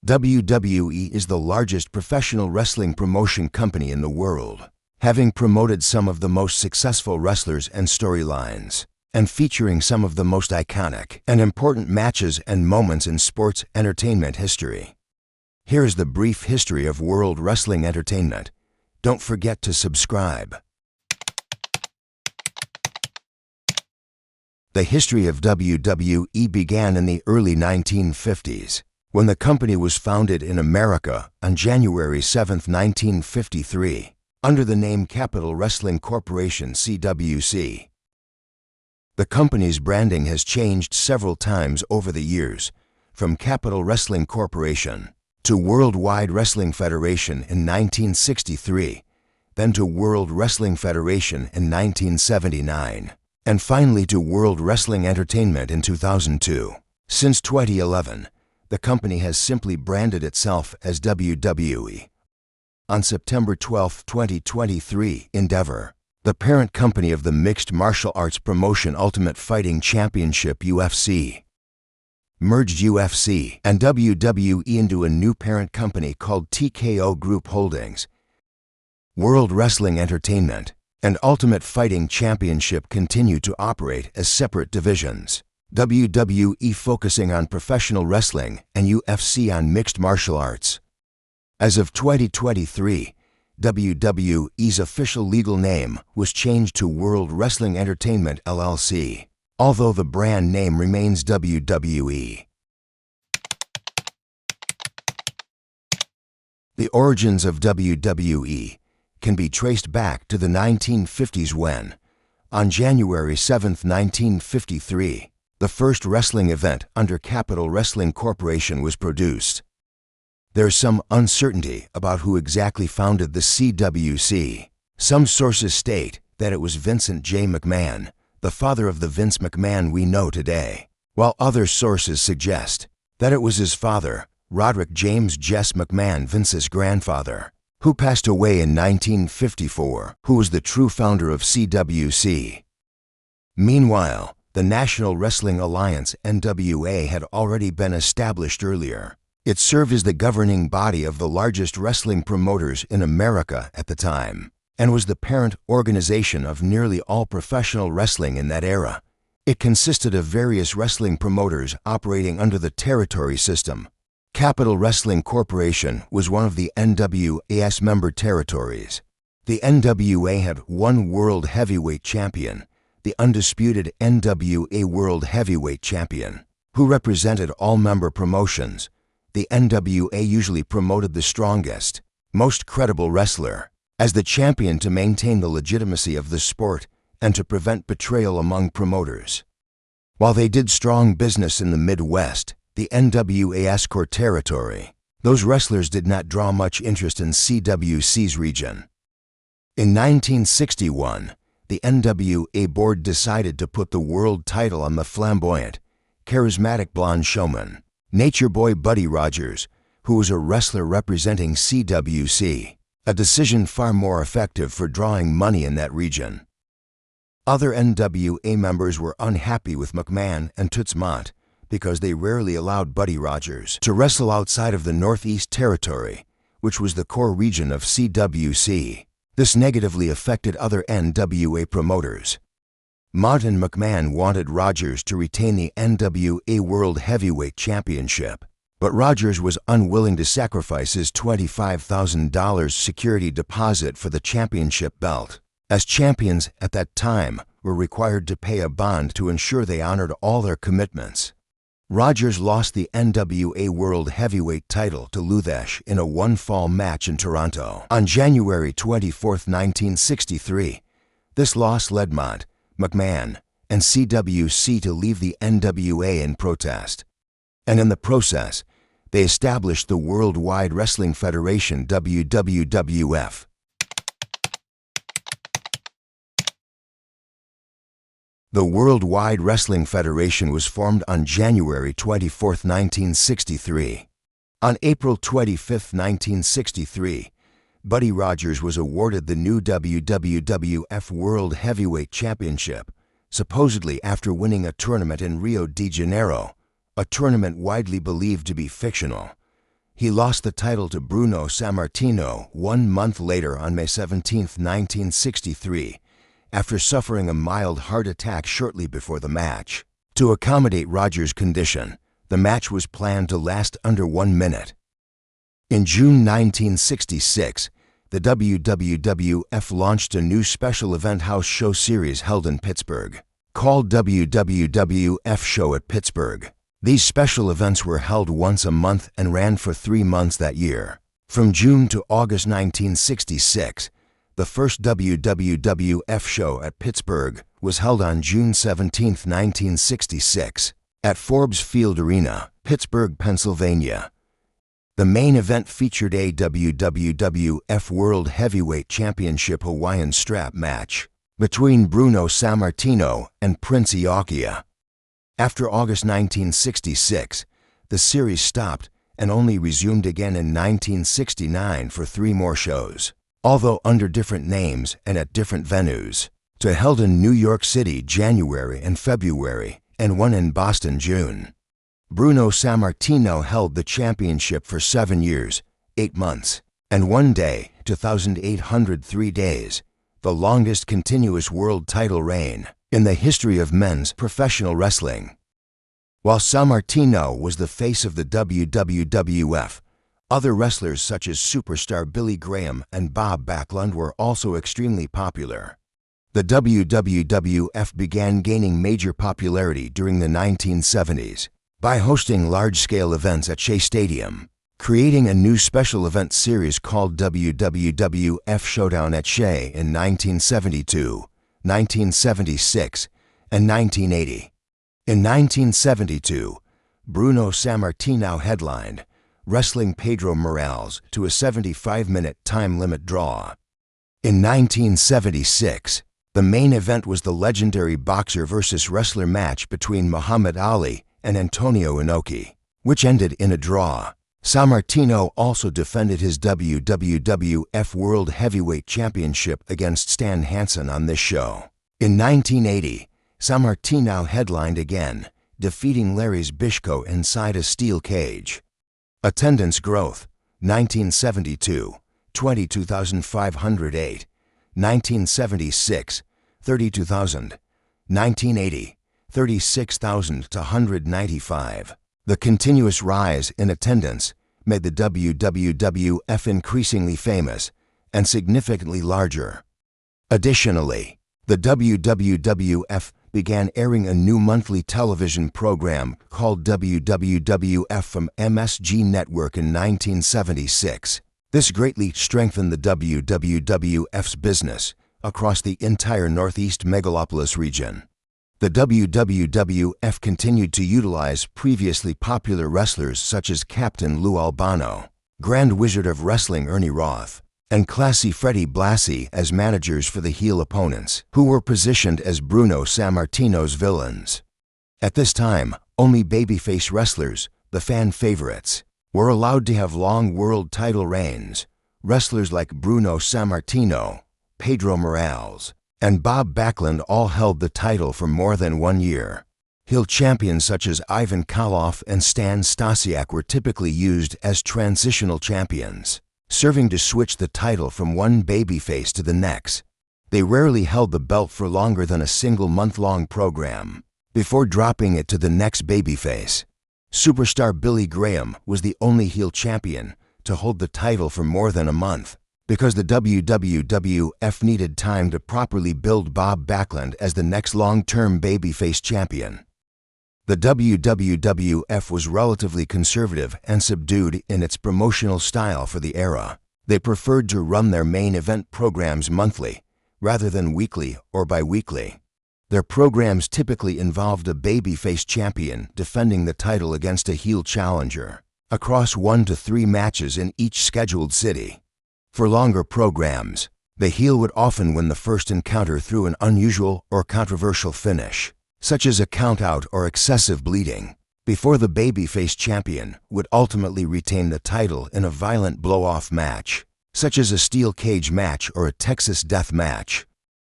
WWE is the largest professional wrestling promotion company in the world, having promoted some of the most successful wrestlers and storylines, and featuring some of the most iconic and important matches and moments in sports entertainment history. Here is the brief history of World Wrestling Entertainment. Don't forget to subscribe. The history of WWE began in the early 1950s, when the company was founded in America on January 7, 1953, under the name Capitol Wrestling Corporation (CWC). The company's branding has changed several times over the years, from Capitol Wrestling Corporation to Worldwide Wrestling Federation in 1963, then to World Wrestling Federation in 1979, and finally to World Wrestling Entertainment in 2002. Since 2011, the company has simply branded itself as WWE. On September 12, 2023, Endeavor, the parent company of the mixed martial arts promotion Ultimate Fighting Championship (UFC), merged UFC and WWE into a new parent company called TKO Group Holdings. World Wrestling Entertainment and Ultimate Fighting Championship continue to operate as separate divisions, WWE focusing on professional wrestling and UFC on mixed martial arts. As of 2023, WWE's official legal name was changed to World Wrestling Entertainment LLC, although the brand name remains WWE. The origins of WWE can be traced back to the 1950s when, on January 7, 1953, the first wrestling event under Capitol Wrestling Corporation was produced. There's some uncertainty about who exactly founded the CWC. Some sources state that it was Vincent J. McMahon, the father of the Vince McMahon we know today, while other sources suggest that it was his father, Roderick James Jess McMahon, Vince's grandfather, who passed away in 1954, who was the true founder of CWC. Meanwhile, the National Wrestling Alliance (NWA) had already been established earlier. It served as the governing body of the largest wrestling promoters in America at the time, and was the parent organization of nearly all professional wrestling in that era. It consisted of various wrestling promoters operating under the territory system. Capitol Wrestling Corporation was one of the NWA's member territories. The NWA had one World Heavyweight Champion, the undisputed NWA World Heavyweight Champion, who represented all member promotions. The NWA usually promoted the strongest, most credible wrestler as the champion to maintain the legitimacy of the sport and to prevent betrayal among promoters. While they did strong business in the Midwest, the NWA's core territory, those wrestlers did not draw much interest in CWC's region. In 1961, the NWA board decided to put the world title on the flamboyant, charismatic blonde showman, Nature Boy Buddy Rogers, who was a wrestler representing CWC, a decision far more effective for drawing money in that region. Other NWA members were unhappy with McMahon and Toots Mondt because they rarely allowed Buddy Rogers to wrestle outside of the Northeast Territory, which was the core region of CWC. This negatively affected other NWA promoters. Mondt and McMahon wanted Rogers to retain the NWA World Heavyweight Championship, but Rogers was unwilling to sacrifice his $25,000 security deposit for the championship belt, as champions at that time were required to pay a bond to ensure they honored all their commitments. Rogers lost the NWA World Heavyweight title to Luthesh in a one-fall match in Toronto on January 24, 1963. This loss led Mondt, McMahon, and CWC to leave the NWA in protest. And in the process, they established the Worldwide Wrestling Federation (WWF). The Worldwide Wrestling Federation was formed on January 24, 1963. On April 25, 1963, Buddy Rogers was awarded the new WWF World Heavyweight Championship, supposedly after winning a tournament in Rio de Janeiro, a tournament widely believed to be fictional. He lost the title to Bruno Sammartino 1 month later on May 17, 1963, after suffering a mild heart attack shortly before the match. To accommodate Rogers' condition, the match was planned to last under 1 minute. In June 1966, the WWF launched a new special event house show series held in Pittsburgh, called WWF Show at Pittsburgh. These special events were held once a month and ran for 3 months that year. From June to August 1966, the first WWF show at Pittsburgh was held on June 17, 1966, at Forbes Field Arena, Pittsburgh, Pennsylvania. The main event featured a WWF World Heavyweight Championship Hawaiian strap match between Bruno Sammartino and Prince Iaukea. After August 1966, the series stopped and only resumed again in 1969 for 3 more shows, although under different names and at different venues, to held in New York City January and February, and one in Boston June. Bruno Sammartino held the championship for 7 years, 8 months, and 1 day, 2,803 days, the longest continuous world title reign in the history of men's professional wrestling. While Sammartino was the face of the WWF, other wrestlers such as superstar Billy Graham and Bob Backlund were also extremely popular. The WWF began gaining major popularity during the 1970s by hosting large-scale events at Shea Stadium, creating a new special event series called WWF Showdown at Shea in 1972, 1976, and 1980. In 1972, Bruno Sammartino headlined, wrestling Pedro Morales to a 75-minute time limit draw. In 1976, the main event was the legendary boxer versus wrestler match between Muhammad Ali and Antonio Inoki, which ended in a draw. Sammartino also defended his WWF World Heavyweight Championship against Stan Hansen on this show. In 1980, Sammartino headlined again, defeating Larry Zbyszko inside a steel cage. Attendance growth: 1972, 22,508, 1976, 32,000, 1980, 36,195. The continuous rise in attendance made the WWF increasingly famous and significantly larger. Additionally, the WWF began airing a new monthly television program called WWF from MSG Network in 1976. This greatly strengthened the WWF's business across the entire Northeast megalopolis region. The WWF continued to utilize previously popular wrestlers such as Captain Lou Albano, Grand Wizard of Wrestling Ernie Roth, and Classy Freddie Blassie as managers for the heel opponents, who were positioned as Bruno Sammartino's villains. At this time, only babyface wrestlers, the fan favorites, were allowed to have long world title reigns. Wrestlers like Bruno Sammartino, Pedro Morales, and Bob Backlund all held the title for more than 1 year. Heel champions such as Ivan Koloff and Stan Stasiak were typically used as transitional champions, serving to switch the title from one babyface to the next. They rarely held the belt for longer than a single month-long program, before dropping it to the next babyface. Superstar Billy Graham was the only heel champion to hold the title for more than a month, because the WWF needed time to properly build Bob Backlund as the next long-term babyface champion. The WWF was relatively conservative and subdued in its promotional style for the era. They preferred to run their main event programs monthly, rather than weekly or bi-weekly. Their programs typically involved a babyface champion defending the title against a heel challenger, across 1 to 3 matches in each scheduled city. For longer programs, the heel would often win the first encounter through an unusual or controversial finish, such as a count-out or excessive bleeding, before the babyface champion would ultimately retain the title in a violent blow-off match, such as a steel cage match or a Texas death match.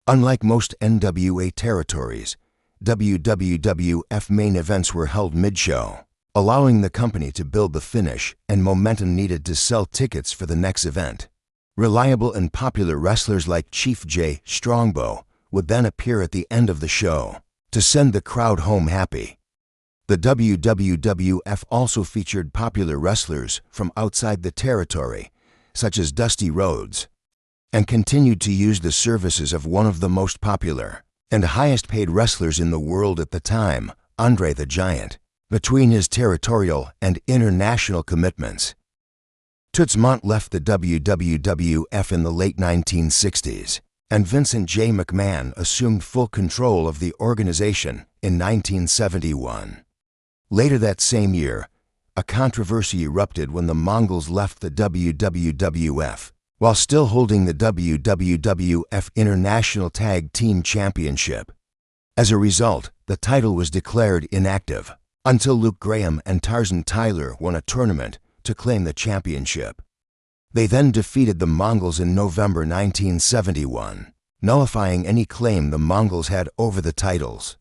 Unlike most NWA territories, WWF main events were held mid-show, allowing the company to build the finish and momentum needed to sell tickets for the next event. Reliable and popular wrestlers like Chief Jay Strongbow would then appear at the end of the show to send the crowd home happy. The WWF also featured popular wrestlers from outside the territory, such as Dusty Rhodes, and continued to use the services of one of the most popular and highest-paid wrestlers in the world at the time, Andre the Giant, between his territorial and international commitments. Toots Mondt left the WWF in the late 1960s, and Vincent J. McMahon assumed full control of the organization in 1971. Later that same year, a controversy erupted when the Mongols left the WWF, while still holding the WWF International Tag Team Championship. As a result, the title was declared inactive until Luke Graham and Tarzan Tyler won a tournament to claim the championship. They then defeated the Mongols in November 1971, nullifying any claim the Mongols had over the titles.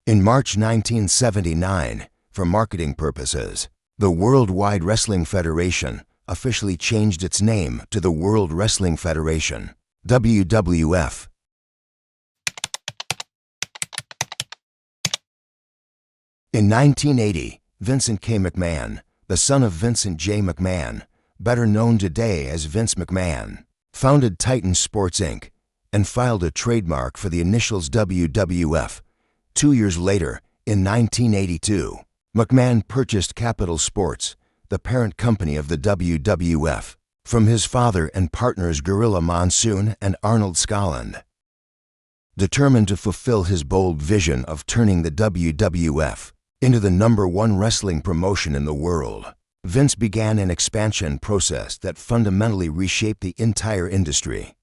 In March 1979, for marketing purposes, the World Wide Wrestling Federation officially changed its name to the World Wrestling Federation, WWF. In 1980, Vincent K. McMahon, the son of Vincent J. McMahon, better known today as Vince McMahon, founded Titan Sports Inc. and filed a trademark for the initials WWF. 2 years later, in 1982, McMahon purchased Capital Sports, the parent company of the WWF, from his father and partners Gorilla Monsoon and Arnold Skaaland. Determined to fulfill his bold vision of turning the WWF into the #1 wrestling promotion in the world, Vince began an expansion process that fundamentally reshaped the entire industry.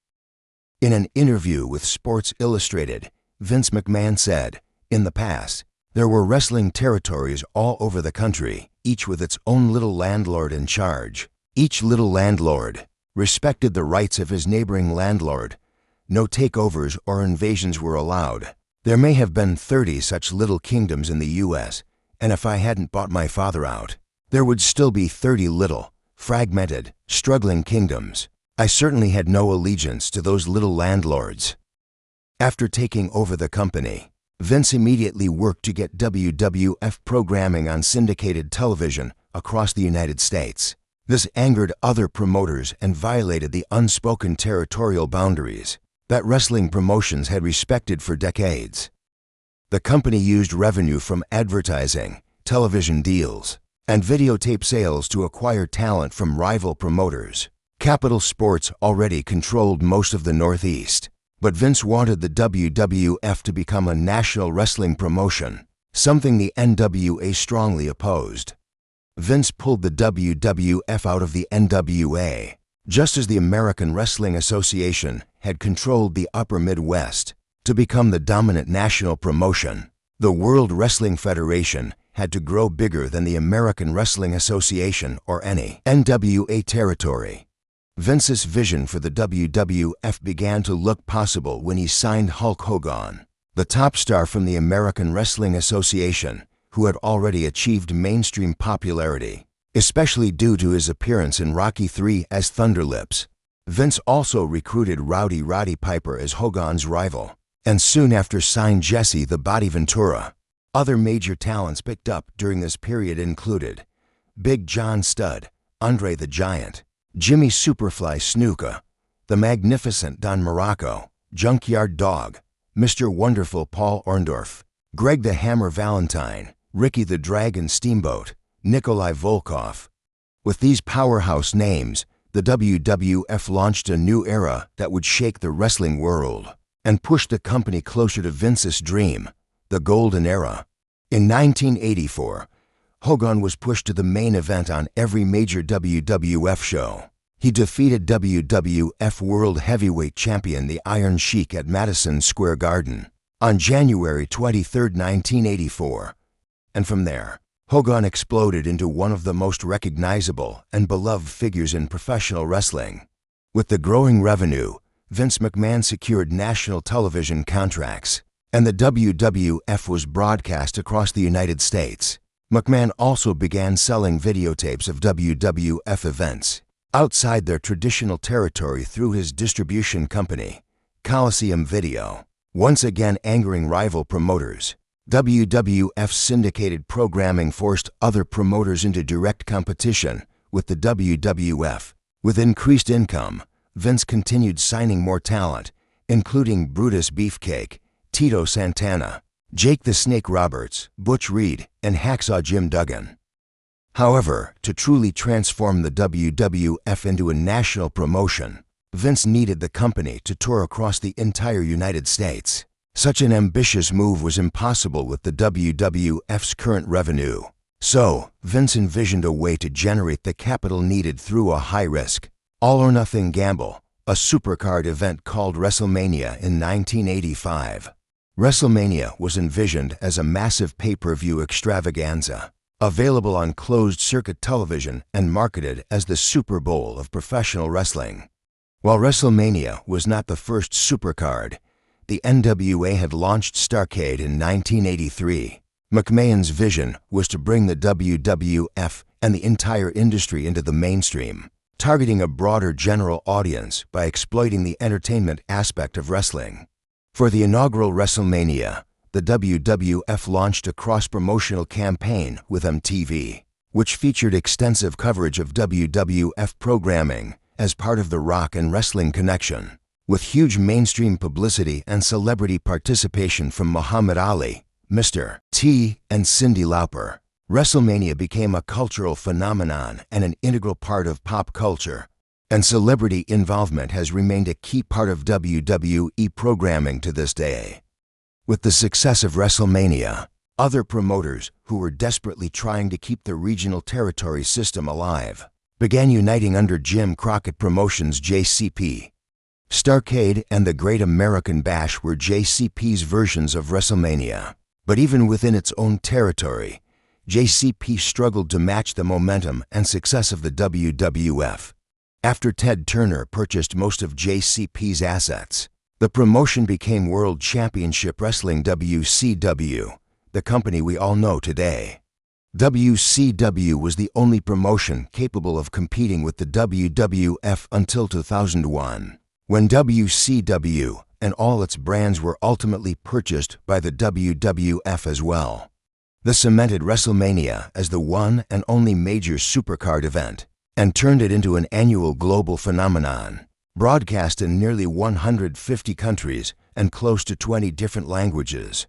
In an interview with Sports Illustrated, Vince McMahon said, "In the past, there were wrestling territories all over the country, each with its own little landlord in charge. Each little landlord respected the rights of his neighboring landlord. No takeovers or invasions were allowed. There may have been 30 such little kingdoms in the U.S., and if I hadn't bought my father out, there would still be 30 little, fragmented, struggling kingdoms. I certainly had no allegiance to those little landlords." After taking over the company, Vince immediately worked to get WWF programming on syndicated television across the United States. This angered other promoters and violated the unspoken territorial boundaries that wrestling promotions had respected for decades. The company used revenue from advertising, television deals, and videotape sales to acquire talent from rival promoters. Capital Sports already controlled most of the Northeast, but Vince wanted the WWF to become a national wrestling promotion, something the NWA strongly opposed. Vince pulled the WWF out of the NWA, just as the American Wrestling Association had controlled the upper Midwest. To become the dominant national promotion, the World Wrestling Federation had to grow bigger than the American Wrestling Association or any NWA territory. Vince's vision for the WWF began to look possible when he signed Hulk Hogan, the top star from the American Wrestling Association, who had already achieved mainstream popularity, especially due to his appearance in Rocky III as Thunderlips. Vince also recruited Rowdy Roddy Piper as Hogan's rival, and soon after signed Jesse the Body Ventura. Other major talents picked up during this period included Big John Studd, Andre the Giant, Jimmy Superfly Snuka, the Magnificent Don Morocco, Junkyard Dog, Mr. Wonderful Paul Orndorff, Greg the Hammer Valentine, Ricky the Dragon Steamboat, Nikolai Volkov. With these powerhouse names, the WWF launched a new era that would shake the wrestling world and push the company closer to Vince's dream, the Golden Era. In 1984, Hogan was pushed to the main event on every major WWF show. He defeated WWF World Heavyweight Champion the Iron Sheik at Madison Square Garden on January 23, 1984. And from there, Hogan exploded into one of the most recognizable and beloved figures in professional wrestling. With the growing revenue, Vince McMahon secured national television contracts, and the WWF was broadcast across the United States. McMahon also began selling videotapes of WWF events outside their traditional territory through his distribution company, Coliseum Video, once again angering rival promoters. WWF's syndicated programming forced other promoters into direct competition with the WWF. With increased income, Vince continued signing more talent, including Brutus Beefcake, Tito Santana, Jake the Snake Roberts, Butch Reed, and Hacksaw Jim Duggan. However, to truly transform the WWF into a national promotion, Vince needed the company to tour across the entire United States. Such an ambitious move was impossible with the WWF's current revenue. So, Vince envisioned a way to generate the capital needed through a high-risk, all-or-nothing gamble, a supercard event called WrestleMania in 1985. WrestleMania was envisioned as a massive pay-per-view extravaganza, available on closed-circuit television and marketed as the Super Bowl of professional wrestling. While WrestleMania was not the first supercard, the NWA had launched Starrcade in 1983. McMahon's vision was to bring the WWF and the entire industry into the mainstream, targeting a broader general audience by exploiting the entertainment aspect of wrestling. For the inaugural WrestleMania, the WWF launched a cross-promotional campaign with MTV, which featured extensive coverage of WWF programming as part of the Rock and Wrestling Connection, with huge mainstream publicity and celebrity participation from Muhammad Ali, Mr. T, and Cyndi Lauper. WrestleMania became a cultural phenomenon and an integral part of pop culture, and celebrity involvement has remained a key part of WWE programming to this day. With the success of WrestleMania, other promoters who were desperately trying to keep the regional territory system alive began uniting under Jim Crockett Promotions' JCP. Starrcade and the Great American Bash were JCP's versions of WrestleMania. But even within its own territory, JCP struggled to match the momentum and success of the WWF. After Ted Turner purchased most of JCP's assets, the promotion became World Championship Wrestling WCW, the company we all know today. WCW was the only promotion capable of competing with the WWF until 2001, when WCW and all its brands were ultimately purchased by the WWF as well. This cemented WrestleMania as the one and only major supercard event and turned it into an annual global phenomenon, broadcast in nearly 150 countries and close to 20 different languages.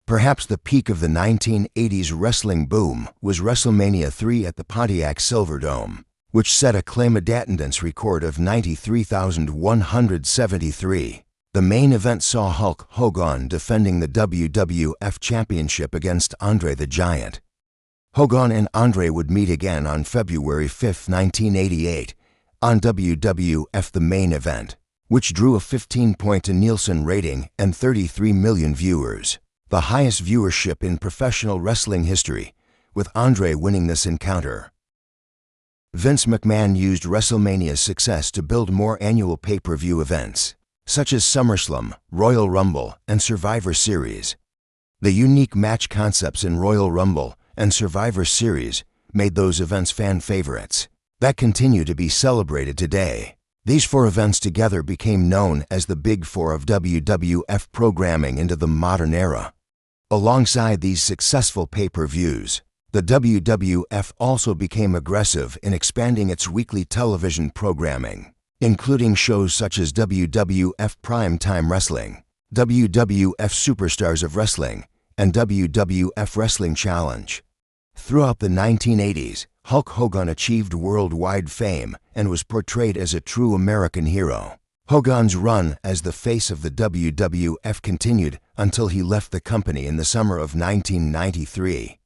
Perhaps the peak of the 1980s wrestling boom was WrestleMania 3 at the Pontiac Silverdome, which set a claimed attendance record of 93,173. The main event saw Hulk Hogan defending the WWF Championship against Andre the Giant. Hogan and Andre would meet again on February 5, 1988, on WWF The Main Event, which drew a 15-point Nielsen rating and 33 million viewers, the highest viewership in professional wrestling history, with Andre winning this encounter. Vince McMahon used WrestleMania's success to build more annual pay-per-view events, such as SummerSlam, Royal Rumble, and Survivor Series. The unique match concepts in Royal Rumble and Survivor Series made those events fan favorites that continue to be celebrated today. These four events together became known as the Big Four of WWF programming into the modern era. Alongside these successful pay-per-views, the WWF also became aggressive in expanding its weekly television programming, including shows such as WWF Primetime Wrestling, WWF Superstars of Wrestling, and WWF Wrestling Challenge. Throughout the 1980s, Hulk Hogan achieved worldwide fame and was portrayed as a true American hero. Hogan's run as the face of the WWF continued until he left the company in the summer of 1993.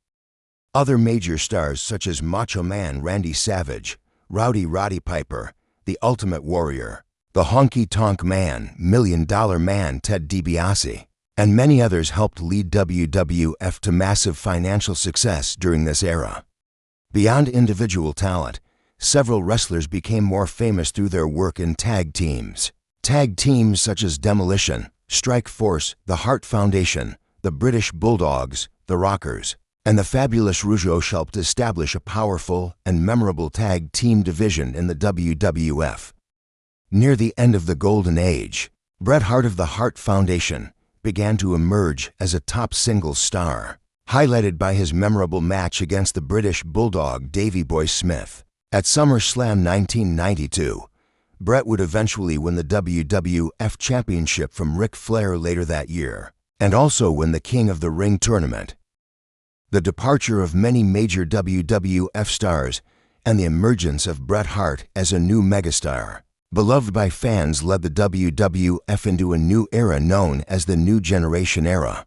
Other major stars such as Macho Man Randy Savage, Rowdy Roddy Piper, The Ultimate Warrior, The Honky Tonk Man, Million Dollar Man Ted DiBiase, and many others helped lead WWF to massive financial success during this era. Beyond individual talent, several wrestlers became more famous through their work in tag teams. Tag teams such as Demolition, Strike Force, the Hart Foundation, the British Bulldogs, the Rockers, and the fabulous Rougeau helped establish a powerful and memorable tag team division in the WWF. Near the end of the Golden Age, Bret Hart of the Hart Foundation began to emerge as a top singles star, highlighted by his memorable match against the British Bulldog Davey Boy Smith. At SummerSlam 1992, Bret would eventually win the WWF Championship from Ric Flair later that year, and also win the King of the Ring tournament. The departure of many major WWF stars and the emergence of Bret Hart as a new megastar, beloved by fans, led the WWF into a new era known as the New Generation Era.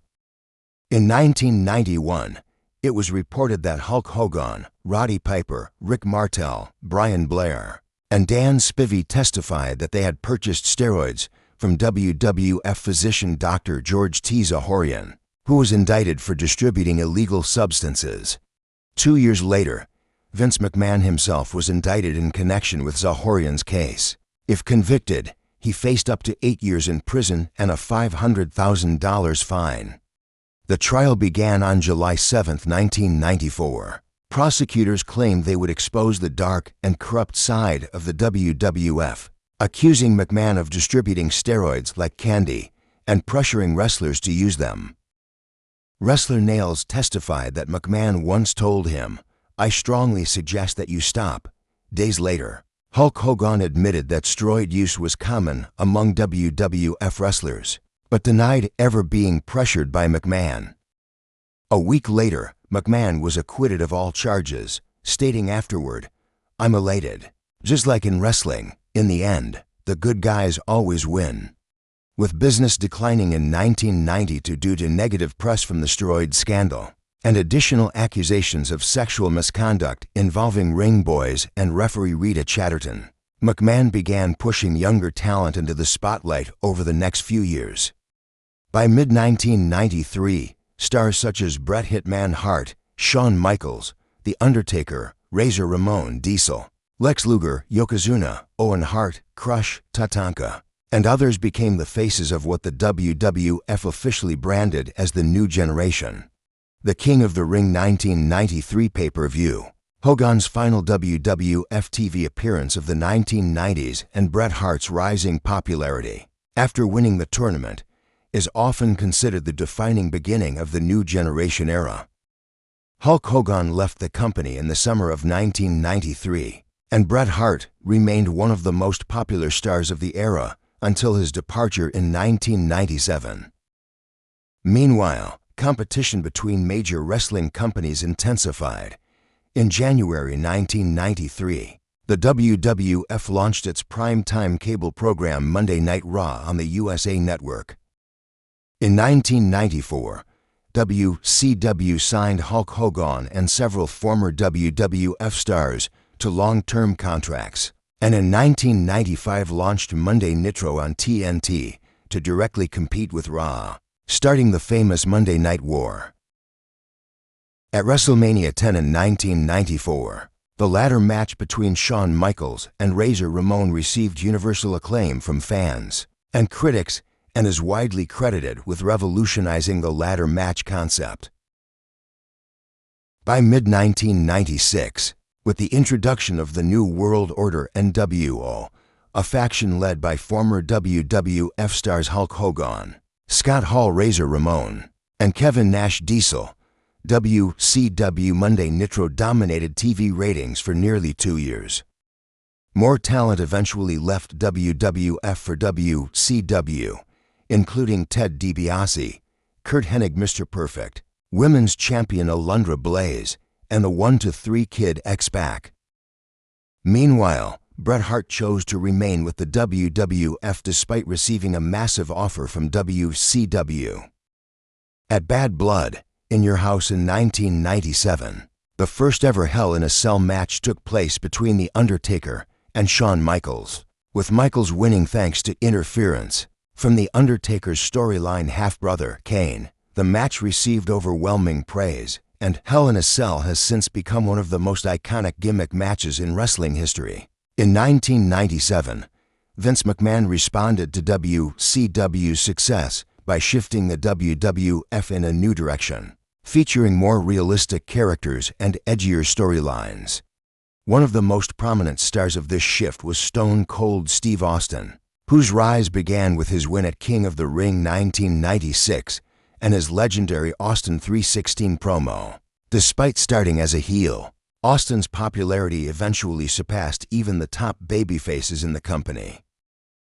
In 1991, it was reported that Hulk Hogan, Roddy Piper, Rick Martel, Brian Blair, and Dan Spivey testified that they had purchased steroids from WWF physician Dr. George T. Zahorian, who was indicted for distributing illegal substances. 2 years later, Vince McMahon himself was indicted in connection with Zahorian's case. If convicted, he faced up to 8 years in prison and a $500,000 fine. The trial began on July 7, 1994. Prosecutors claimed they would expose the dark and corrupt side of the WWF, accusing McMahon of distributing steroids like candy and pressuring wrestlers to use them. Wrestler Nails testified that McMahon once told him, "I strongly suggest that you stop." Days later, Hulk Hogan admitted that steroid use was common among WWF wrestlers, but denied ever being pressured by McMahon. A week later, McMahon was acquitted of all charges, stating afterward, "I'm elated. Just like in wrestling, in the end, the good guys always win." With business declining in 1992 due to negative press from the steroid scandal and additional accusations of sexual misconduct involving ring boys and referee Rita Chatterton, McMahon began pushing younger talent into the spotlight over the next few years. By mid-1993, stars such as Bret Hitman Hart, Shawn Michaels, The Undertaker, Razor Ramon Diesel, Lex Luger, Yokozuna, Owen Hart, Crush, Tatanka, and others became the faces of what the WWF officially branded as the New Generation. The King of the Ring 1993 pay-per-view, Hogan's final WWF TV appearance of the 1990s, and Bret Hart's rising popularity after winning the tournament, is often considered the defining beginning of the New Generation era. Hulk Hogan left the company in the summer of 1993, and Bret Hart remained one of the most popular stars of the era until his departure in 1997. Meanwhile, competition between major wrestling companies intensified. In January 1993, the WWF launched its prime-time cable program Monday Night Raw on the USA Network. In 1994, WCW signed Hulk Hogan and several former WWF stars to long-term contracts, and in 1995 launched Monday Nitro on TNT to directly compete with Raw, starting the famous Monday Night War. At WrestleMania 10 in 1994, the ladder match between Shawn Michaels and Razor Ramon received universal acclaim from fans and critics and is widely credited with revolutionizing the ladder match concept. By mid-1996, with the introduction of the New World Order NWO, a faction led by former WWF stars Hulk Hogan, Scott Hall Razor Ramon, and Kevin Nash Diesel, WCW Monday Nitro dominated TV ratings for nearly 2 years. More talent eventually left WWF for WCW, including Ted DiBiase, Curt Hennig Mr. Perfect, Women's Champion Alundra Blaze, and the 1-3 Kid X-Pac. Meanwhile, Bret Hart chose to remain with the WWF despite receiving a massive offer from WCW. At Bad Blood, In Your House in 1997, the first ever Hell in a Cell match took place between The Undertaker and Shawn Michaels, with Michaels winning thanks to interference from The Undertaker's storyline half-brother, Kane. The match received overwhelming praise, and Hell in a Cell has since become one of the most iconic gimmick matches in wrestling history. In 1997, Vince McMahon responded to WCW's success by shifting the WWF in a new direction. featuring more realistic characters and edgier storylines. One of the most prominent stars of this shift was Stone Cold Steve Austin, whose rise began with his win at King of the Ring 1996 and his legendary Austin 3:16 promo. Despite starting as a heel, Austin's popularity eventually surpassed even the top babyfaces in the company.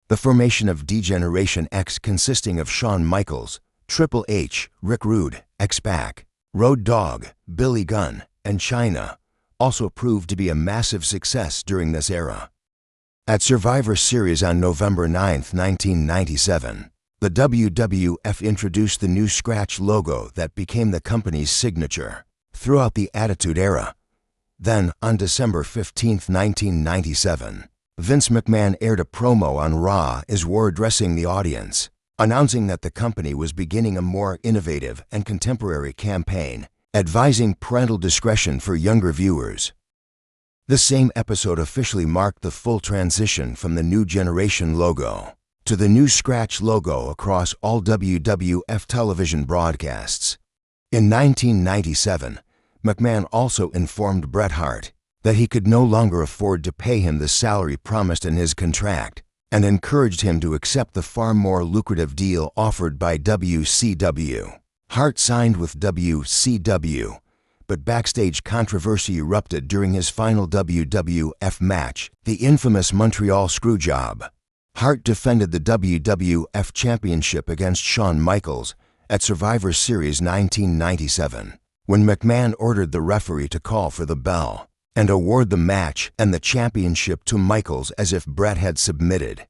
The formation of D-Generation X, consisting of Shawn Michaels, Triple H, Rick Rude, X-Pac, Road Dogg, Billy Gunn, and Chyna, also proved to be a massive success during this era. At Survivor Series on November 9, 1997, the WWF introduced the new scratch logo that became the company's signature throughout the Attitude Era. Then, on December 15, 1997, Vince McMahon aired a promo on Raw as war addressing the audience, announcing that the company was beginning a more innovative and contemporary campaign, advising parental discretion for younger viewers. This same episode officially marked the full transition from the New Generation logo to the new scratch logo across all WWF television broadcasts. In 1997, McMahon also informed Bret Hart that he could no longer afford to pay him the salary promised in his contract and encouraged him to accept the far more lucrative deal offered by WCW. Hart signed with WCW, but backstage controversy erupted during his final WWF match, the infamous Montreal Screwjob. Hart defended the WWF Championship against Shawn Michaels at Survivor Series 1997, when McMahon ordered the referee to call for the bell and award the match and the championship to Michaels as if Bret had submitted.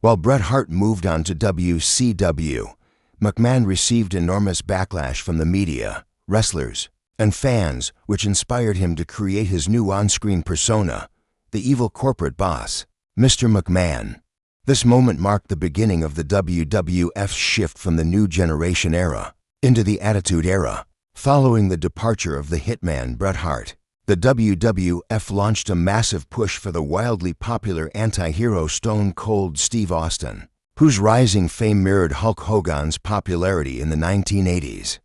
While Bret Hart moved on to WCW, McMahon received enormous backlash from the media, wrestlers, and fans, which inspired him to create his new on-screen persona, the evil corporate boss, Mr. McMahon. This moment marked the beginning of the WWF's shift from the New Generation era into the Attitude Era. Following the departure of the Hitman Bret Hart, the WWF launched a massive push for the wildly popular anti-hero Stone Cold Steve Austin, whose rising fame mirrored Hulk Hogan's popularity in the 1980s.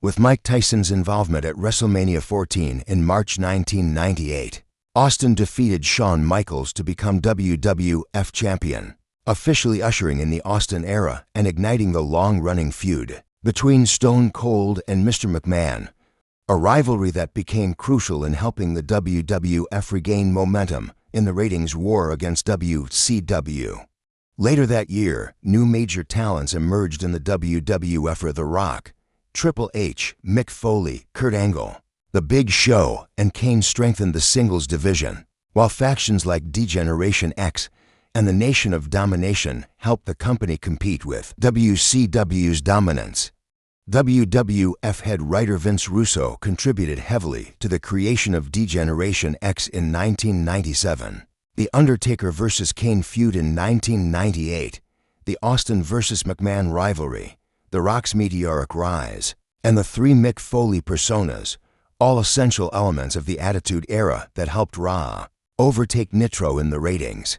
With Mike Tyson's involvement at WrestleMania 14 in March 1998, Austin defeated Shawn Michaels to become WWF champion, officially ushering in the Austin era and igniting the long-running feud between Stone Cold and Mr. McMahon, a rivalry that became crucial in helping the WWF regain momentum in the ratings war against WCW. Later that year, new major talents emerged in the WWF: The Rock, Triple H, Mick Foley, Kurt Angle, The Big Show, and Kane strengthened the singles division, while factions like D-Generation X and the Nation of Domination helped the company compete with WCW's dominance. WWF head writer Vince Russo contributed heavily to the creation of D-Generation X in 1997, The Undertaker vs. Kane feud in 1998, the Austin vs. McMahon rivalry, The Rock's meteoric rise, and the three Mick Foley personas, all essential elements of the Attitude Era that helped Raw overtake Nitro in the ratings.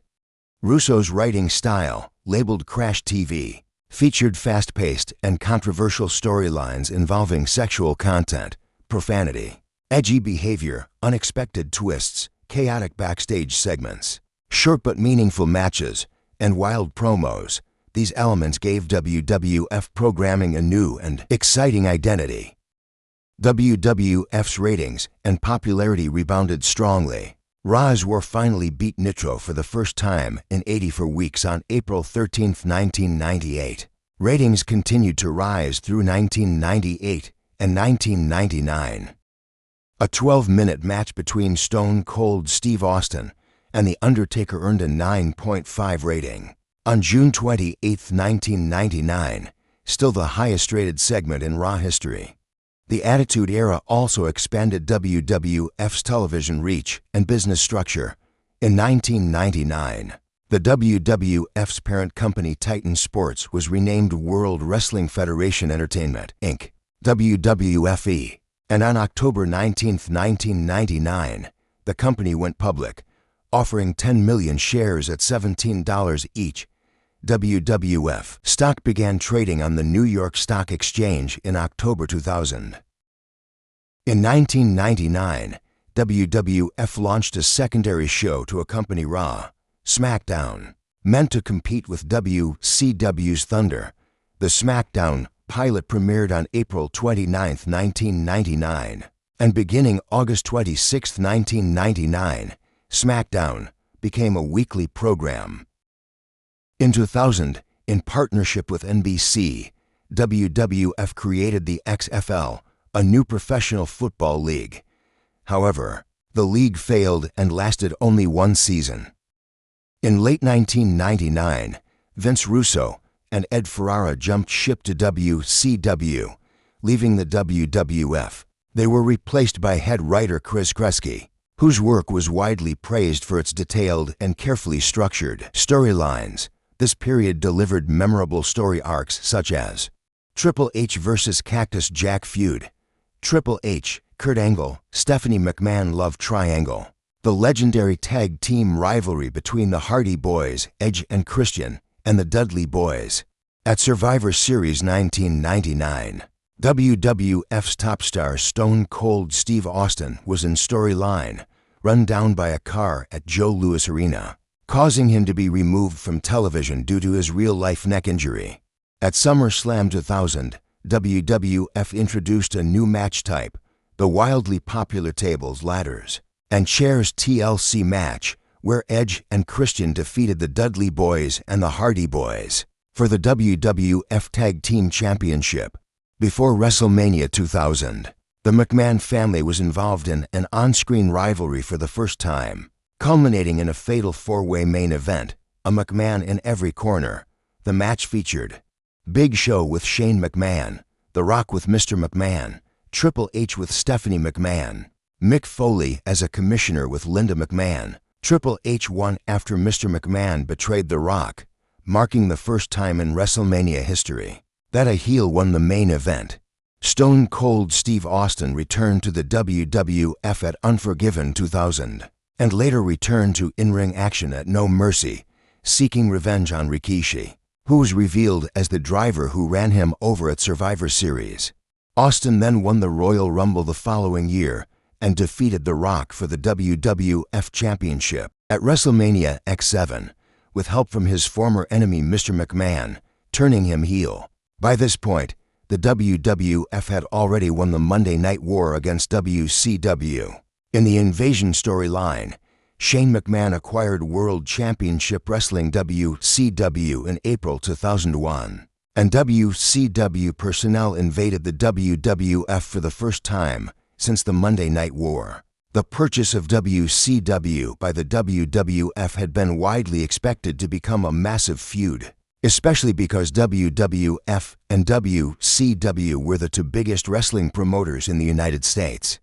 Russo's writing style, labeled Crash TV, featured fast-paced and controversial storylines involving sexual content, profanity, edgy behavior, unexpected twists, chaotic backstage segments, short but meaningful matches, and wild promos. These elements gave WWF programming a new and exciting identity. WWF's ratings and popularity rebounded strongly. Raw's War finally beat Nitro for the first time in 84 weeks on April 13, 1998. Ratings continued to rise through 1998 and 1999. A 12-minute match between Stone Cold Steve Austin and The Undertaker earned a 9.5 rating. On June 28, 1999, still the highest-rated segment in Raw history. The Attitude Era also expanded WWF's television reach and business structure. In 1999, the WWF's parent company Titan Sports was renamed World Wrestling Federation Entertainment, Inc., WWFE, and on October 19, 1999, the company went public, offering 10 million shares at $17 each. WWF stock began trading on the New York Stock Exchange in October 2000. In 1999, WWF launched a secondary show to accompany Raw, SmackDown. Meant to compete with WCW's Thunder, the SmackDown pilot premiered on April 29, 1999, and beginning August 26, 1999, SmackDown became a weekly program. In 2000, in partnership with NBC, WWF created the XFL, a new professional football league. However, the league failed and lasted only one season. In late 1999, Vince Russo and Ed Ferrara jumped ship to WCW, leaving the WWF. They were replaced by head writer Chris Kresge, whose work was widely praised for its detailed and carefully structured storylines. This period delivered memorable story arcs such as Triple H vs. Cactus Jack feud, Triple H, Kurt Angle, Stephanie McMahon love triangle, the legendary tag team rivalry between the Hardy Boys, Edge and Christian, and the Dudley Boys. At Survivor Series 1999, WWF's top star Stone Cold Steve Austin was in storyline, run down by a car at Joe Louis Arena, causing him to be removed from television due to his real-life neck injury. At SummerSlam 2000, WWF introduced a new match type, the wildly popular tables, ladders, and chairs TLC match, where Edge and Christian defeated the Dudley Boys and the Hardy Boys for the WWF Tag Team Championship. Before WrestleMania 2000, the McMahon family was involved in an on-screen rivalry for the first time, culminating in a fatal four-way main event, a McMahon in every corner. The match featured Big Show with Shane McMahon, The Rock with Mr. McMahon, Triple H with Stephanie McMahon, Mick Foley as a commissioner with Linda McMahon. Triple H won after Mr. McMahon betrayed The Rock, marking the first time in WrestleMania history that a heel won the main event. Stone Cold Steve Austin returned to the WWF at Unforgiven 2000, and later returned to in-ring action at No Mercy, seeking revenge on Rikishi, who was revealed as the driver who ran him over at Survivor Series. Austin then won the Royal Rumble the following year and defeated The Rock for the WWF Championship at WrestleMania X7, with help from his former enemy Mr. McMahon, turning him heel. By this point, the WWF had already won the Monday Night War against WCW. In the Invasion storyline, Shane McMahon acquired World Championship Wrestling WCW in April 2001, and WCW personnel invaded the WWF for the first time since the Monday Night War. The purchase of WCW by the WWF had been widely expected to become a massive feud, especially because WWF and WCW were the two biggest wrestling promoters in the United States.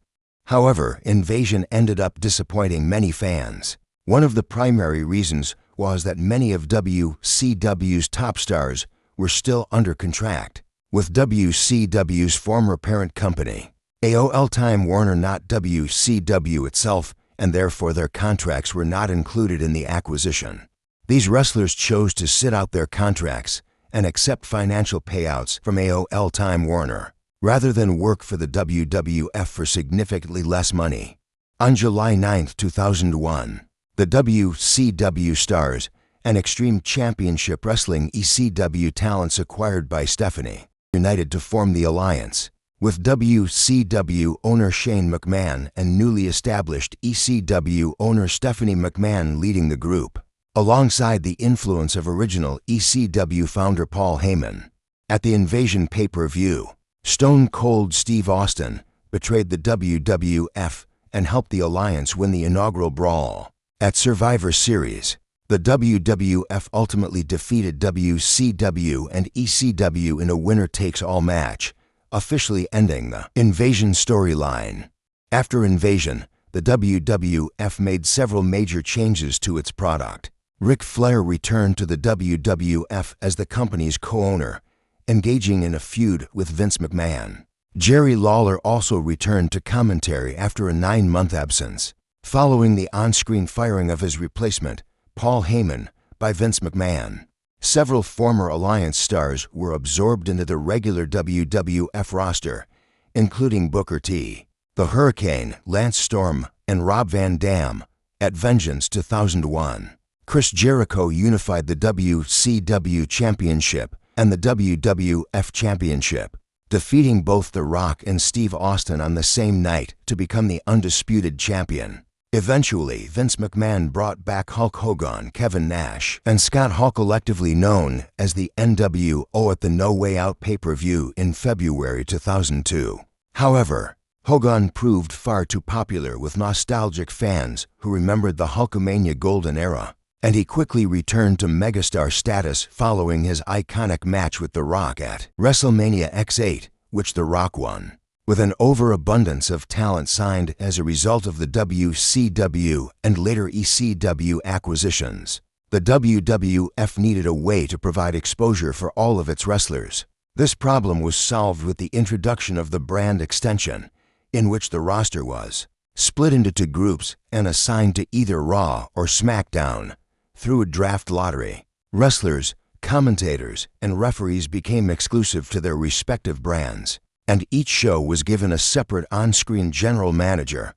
However, Invasion ended up disappointing many fans. One of the primary reasons was that many of WCW's top stars were still under contract with WCW's former parent company, AOL Time Warner, not WCW itself, and therefore their contracts were not included in the acquisition. These wrestlers chose to sit out their contracts and accept financial payouts from AOL Time Warner, rather than work for the WWF for significantly less money. On July 9, 2001, the WCW stars and Extreme Championship Wrestling ECW talents acquired by Stephanie united to form the alliance, with WCW owner Shane McMahon and newly established ECW owner Stephanie McMahon leading the group, alongside the influence of original ECW founder Paul Heyman. At the Invasion pay-per-view, Stone Cold Steve Austin betrayed the WWF and helped the alliance win the inaugural brawl. At Survivor Series, the WWF ultimately defeated WCW and ECW in a winner-takes-all match, officially ending the Invasion storyline. After Invasion, the WWF made several major changes to its product. Ric Flair returned to the WWF as the company's co-owner, engaging in a feud with Vince McMahon. Jerry Lawler also returned to commentary after a 9-month absence, following the on-screen firing of his replacement, Paul Heyman, by Vince McMahon. several former Alliance stars were absorbed into the regular WWF roster, including Booker T, the Hurricane, Lance Storm, and Rob Van Dam. At Vengeance 2001, Chris Jericho unified the WCW Championship and the WWF Championship, defeating both The Rock and Steve Austin on the same night to become the undisputed champion. Eventually, Vince McMahon brought back Hulk Hogan, Kevin Nash, and Scott Hall, collectively known as the NWO, at the No Way Out pay-per-view in February 2002. However, Hogan proved far too popular with nostalgic fans who remembered the Hulkamania Golden Era, and he quickly returned to megastar status following his iconic match with The Rock at WrestleMania X8, which The Rock won. With an overabundance of talent signed as a result of the WCW and later ECW acquisitions, the WWF needed a way to provide exposure for all of its wrestlers. This problem was solved with the introduction of the brand extension, in which the roster was split into two groups and assigned to either Raw or SmackDown through a draft lottery. Wrestlers, commentators, and referees became exclusive to their respective brands, and each show was given a separate on-screen general manager.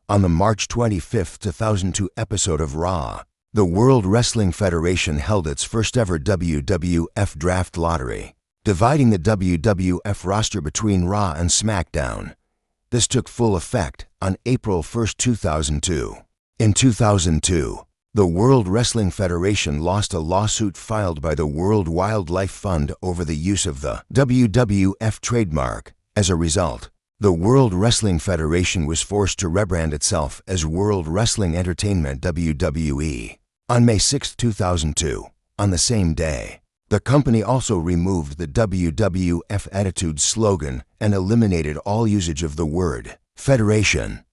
On the March 25, 2002 episode of Raw, the World Wrestling Federation held its first-ever WWF draft lottery, dividing the WWF roster between Raw and SmackDown. This took full effect on April 1, 2002. In 2002, the World Wrestling Federation lost a lawsuit filed by the World Wildlife Fund over the use of the WWF trademark. As a result, the World Wrestling Federation was forced to rebrand itself as World Wrestling Entertainment WWE. On May 6, 2002, on the same day, the company also removed the WWF Attitude slogan and eliminated all usage of the word Federation.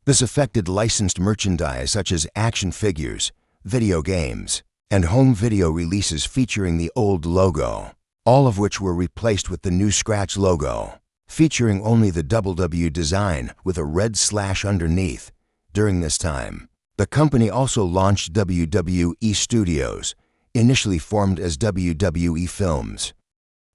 This affected licensed merchandise such as action figures, video games, and home video releases featuring the old logo, all of which were replaced with the new scratch logo, featuring only the WW design with a red slash underneath. During this time, the company also launched WWE Studios, initially formed as WWE Films.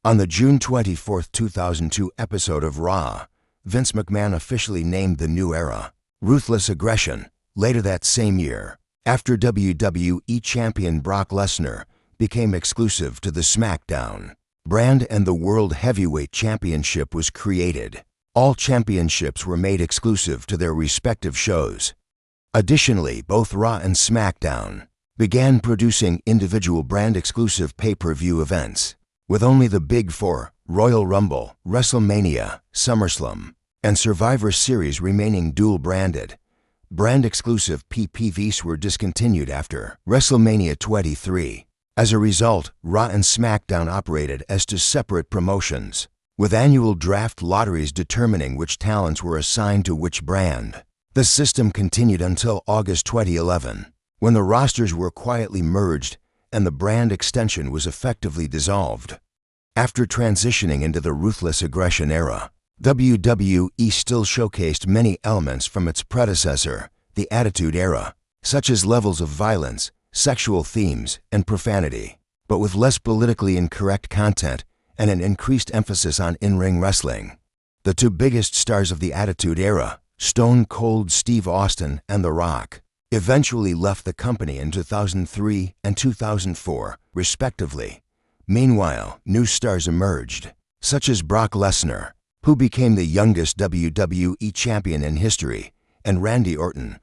On the June 24, 2002 episode of Raw, Vince McMahon officially named the new era Ruthless Aggression. Later that same year, after WWE Champion Brock Lesnar became exclusive to the SmackDown brand and the World Heavyweight Championship was created, all championships were made exclusive to their respective shows. Additionally, both Raw and SmackDown began producing individual brand-exclusive pay-per-view events, with only the Big Four, Royal Rumble, WrestleMania, SummerSlam, and Survivor Series remaining dual-branded. Brand-exclusive PPVs were discontinued after WrestleMania 23. As a result, Raw and SmackDown operated as two separate promotions, with annual draft lotteries determining which talents were assigned to which brand. The system continued until August 2011, when the rosters were quietly merged and the brand extension was effectively dissolved. After transitioning into the Ruthless Aggression era, WWE still showcased many elements from its predecessor, the Attitude Era, such as levels of violence, sexual themes, and profanity, but with less politically incorrect content and an increased emphasis on in-ring wrestling. The two biggest stars of the Attitude Era, Stone Cold Steve Austin and The Rock, eventually left the company in 2003 and 2004, respectively. Meanwhile, new stars emerged, such as Brock Lesnar, who became the youngest WWE champion in history, and Randy Orton,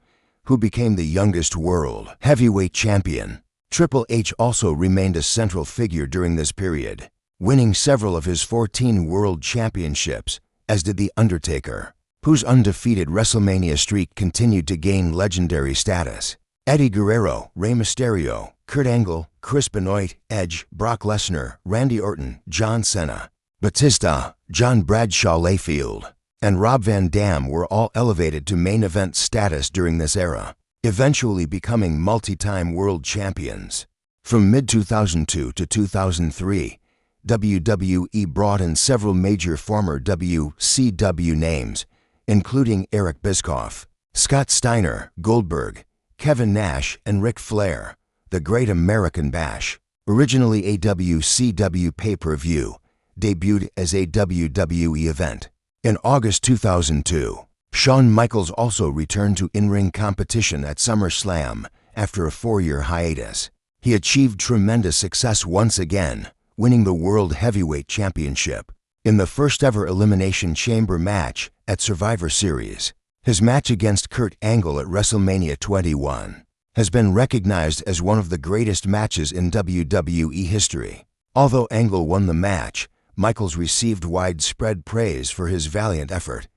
who became the youngest world heavyweight champion. Triple H also remained a central figure during this period, winning several of his 14 world championships, as did The Undertaker, whose undefeated WrestleMania streak continued to gain legendary status. Eddie Guerrero, Rey Mysterio, Kurt Angle, Chris Benoit, Edge, Brock Lesnar, Randy Orton, John Cena, Batista, John Bradshaw Layfield, and Rob Van Dam were all elevated to main event status during this era, eventually becoming multi-time world champions. From mid-2002 to 2003, WWE brought in several major former WCW names, including Eric Bischoff, Scott Steiner, Goldberg, Kevin Nash, and Ric Flair, the Great American Bash. Originally a WCW pay-per-view, debuted as a WWE event. In August 2002, Shawn Michaels also returned to in-ring competition at SummerSlam after a 4-year hiatus. He achieved tremendous success once again, winning the World Heavyweight Championship in the first-ever Elimination Chamber match at Survivor Series. His match against Kurt Angle at WrestleMania 21 has been recognized as one of the greatest matches in WWE history. Although Angle won the match, Michaels received widespread praise for his valiant effort.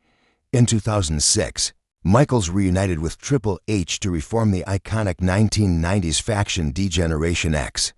In 2006, Michaels reunited with Triple H to reform the iconic 1990s faction D-Generation X.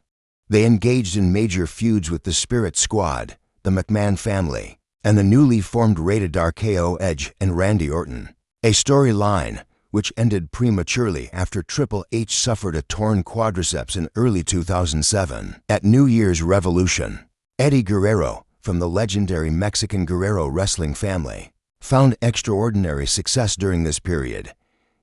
They engaged in major feuds with the Spirit Squad, the McMahon family, and the newly formed Rated RKO Edge and Randy Orton. A storyline which ended prematurely after Triple H suffered a torn quadriceps in early 2007. At New Year's Revolution, Eddie Guerrero, from the legendary Mexican Guerrero wrestling family, found extraordinary success during this period.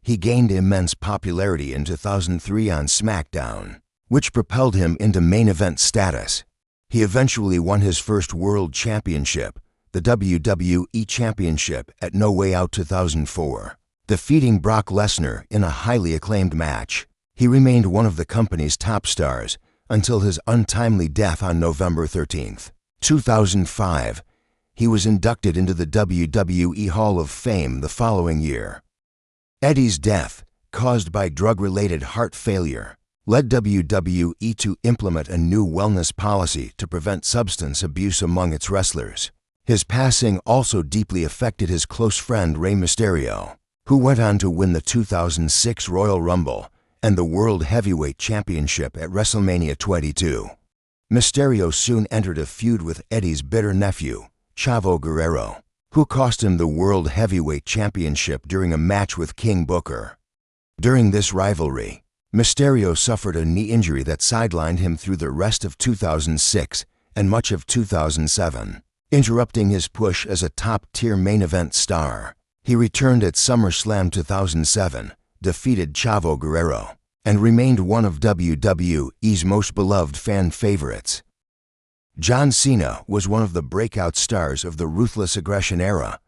He gained immense popularity in 2003 on SmackDown, which propelled him into main event status. He eventually won his first World Championship, the WWE Championship, at No Way Out 2004, defeating Brock Lesnar in a highly acclaimed match. He remained one of the company's top stars until his untimely death on November 13, 2005. He was inducted into the WWE Hall of Fame the following year. Eddie's death, caused by drug-related heart failure, led WWE to implement a new wellness policy to prevent substance abuse among its wrestlers. His passing also deeply affected his close friend Rey Mysterio, who went on to win the 2006 Royal Rumble and the World Heavyweight Championship at WrestleMania 22. Mysterio soon entered a feud with Eddie's bitter nephew, Chavo Guerrero, who cost him the World Heavyweight Championship during a match with King Booker. During this rivalry, Mysterio suffered a knee injury that sidelined him through the rest of 2006 and much of 2007, interrupting his push as a top-tier main event star. He returned at SummerSlam 2007, defeated Chavo Guerrero, and remained one of WWE's most beloved fan favorites. John Cena was one of the breakout stars of the Ruthless Aggression era.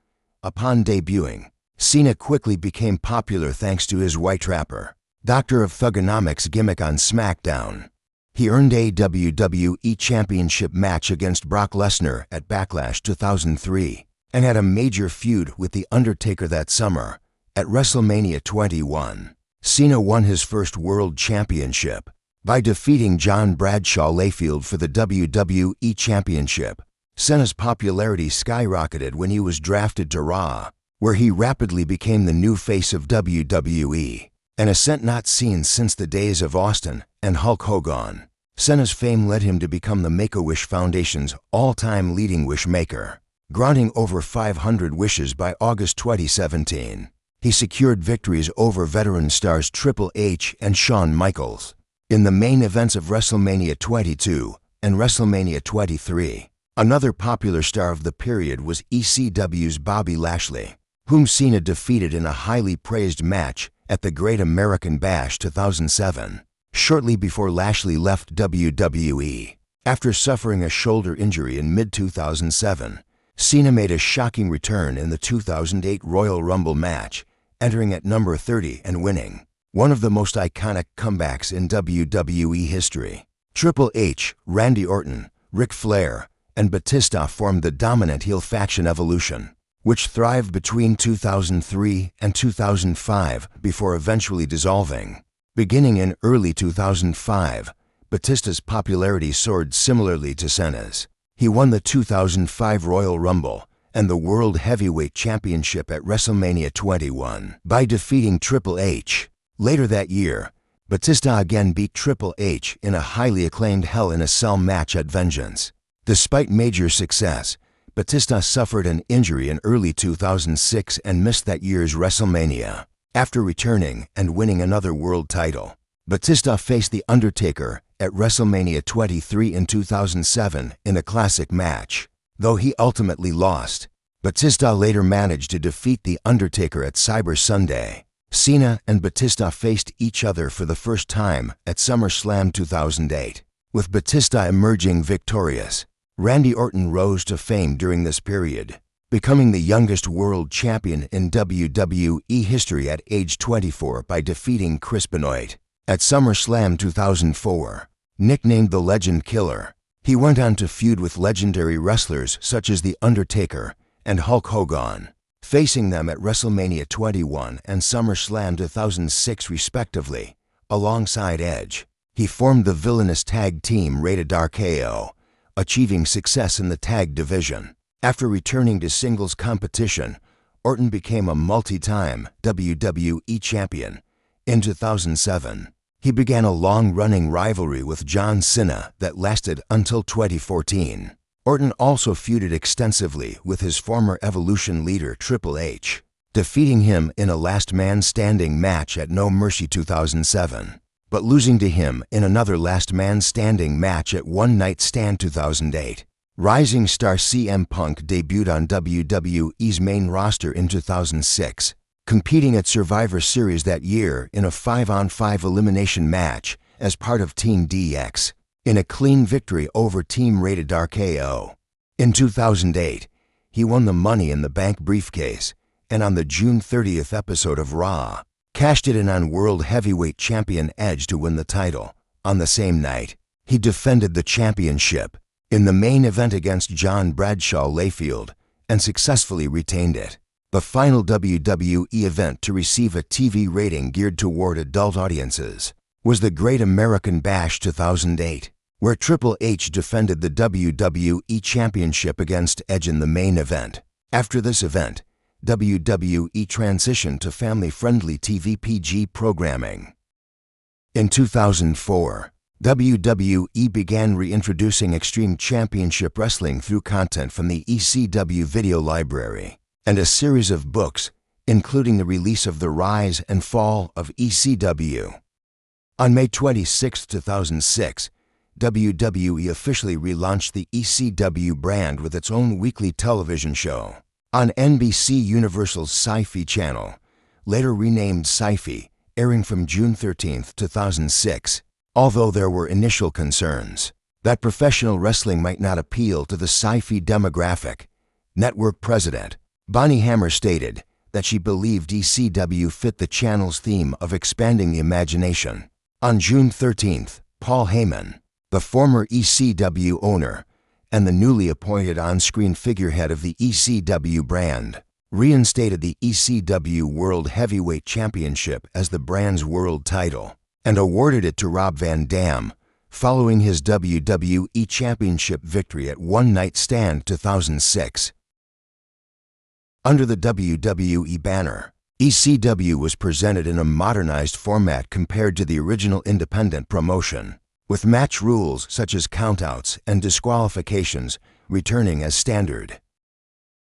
Upon debuting, Cena quickly became popular thanks to his White Trapper, Doctor of Thugonomics gimmick on SmackDown. He earned a WWE Championship match against Brock Lesnar at Backlash 2003 and had a major feud with The Undertaker that summer. At WrestleMania 21, Cena won his first World Championship by defeating John Bradshaw Layfield for the WWE Championship. Cena's popularity skyrocketed when he was drafted to Raw, where he rapidly became the new face of WWE, an ascent not seen since the days of Austin and Hulk Hogan. Cena's fame led him to become the Make-A-Wish Foundation's all-time leading wish maker, granting over 500 wishes by August 2017. He secured victories over veteran stars Triple H and Shawn Michaels in the main events of WrestleMania 22 and WrestleMania 23. Another popular star of the period was ECW's Bobby Lashley, whom Cena defeated in a highly praised match at the Great American Bash 2007, shortly before Lashley left WWE. After suffering a shoulder injury in mid-2007, Cena made a shocking return in the 2008 Royal Rumble match, entering at number 30 and winning, one of the most iconic comebacks in WWE history. Triple H, Randy Orton, Ric Flair, and Batista formed the dominant heel faction Evolution, which thrived between 2003 and 2005 before eventually dissolving. Beginning in early 2005, Batista's popularity soared similarly to Cena's. He won the 2005 Royal Rumble and the World Heavyweight Championship at WrestleMania 21 by defeating Triple H. Later that year, Batista again beat Triple H in a highly acclaimed Hell in a Cell match at Vengeance. Despite major success, Batista suffered an injury in early 2006 and missed that year's WrestleMania. After returning and winning another world title, Batista faced The Undertaker at WrestleMania 23 in 2007 in a classic match. Though he ultimately lost, Batista later managed to defeat The Undertaker at Cyber Sunday. Cena and Batista faced each other for the first time at SummerSlam 2008, with Batista emerging victorious. Randy Orton rose to fame during this period, becoming the youngest world champion in WWE history at age 24 by defeating Chris Benoit at SummerSlam 2004. Nicknamed the Legend Killer, he went on to feud with legendary wrestlers such as The Undertaker and Hulk Hogan, facing them at WrestleMania 21 and SummerSlam 2006 respectively. Alongside Edge, he formed the villainous tag team Rated RKO, achieving success in the tag division. After returning to singles competition, Orton became a multi-time WWE champion. In 2007, he began a long-running rivalry with John Cena that lasted until 2014. Orton also feuded extensively with his former Evolution leader Triple H, defeating him in a last man standing match at No Mercy 2007, but losing to him in another last man standing match at One Night Stand 2008. Rising star CM Punk debuted on WWE's main roster in 2006, competing at Survivor Series that year in a 5-on-5 elimination match as part of Team DX, in a clean victory over Team Rated RKO. In 2008, he won the Money in the Bank briefcase, and on the June 30th episode of Raw, cashed it in on World Heavyweight Champion Edge to win the title. On the same night, he defended the championship in the main event against John Bradshaw Layfield and successfully retained it. The final WWE event to receive a TV rating geared toward adult audiences was the Great American Bash 2008, where Triple H defended the WWE Championship against Edge in the main event. After this event, WWE transitioned to family-friendly TV PG programming. In 2004, WWE began reintroducing Extreme Championship Wrestling through content from the ECW video library and a series of books, including the release of The Rise and Fall of ECW. On May 26, 2006, WWE officially relaunched the ECW brand with its own weekly television show on NBC Universal's Sci-Fi channel, later renamed Sci-Fi, airing from June 13, 2006. Although there were initial concerns that professional wrestling might not appeal to the sci-fi demographic, network president Bonnie Hammer stated that she believed ECW fit the channel's theme of expanding the imagination. On June 13th, Paul Heyman, the former ECW owner and the newly appointed on-screen figurehead of the ECW brand, reinstated the ECW World Heavyweight Championship as the brand's world title and awarded it to Rob Van Dam following his WWE Championship victory at One Night Stand 2006. Under the WWE banner, ECW was presented in a modernized format compared to the original independent promotion, with match rules such as countouts and disqualifications returning as standard.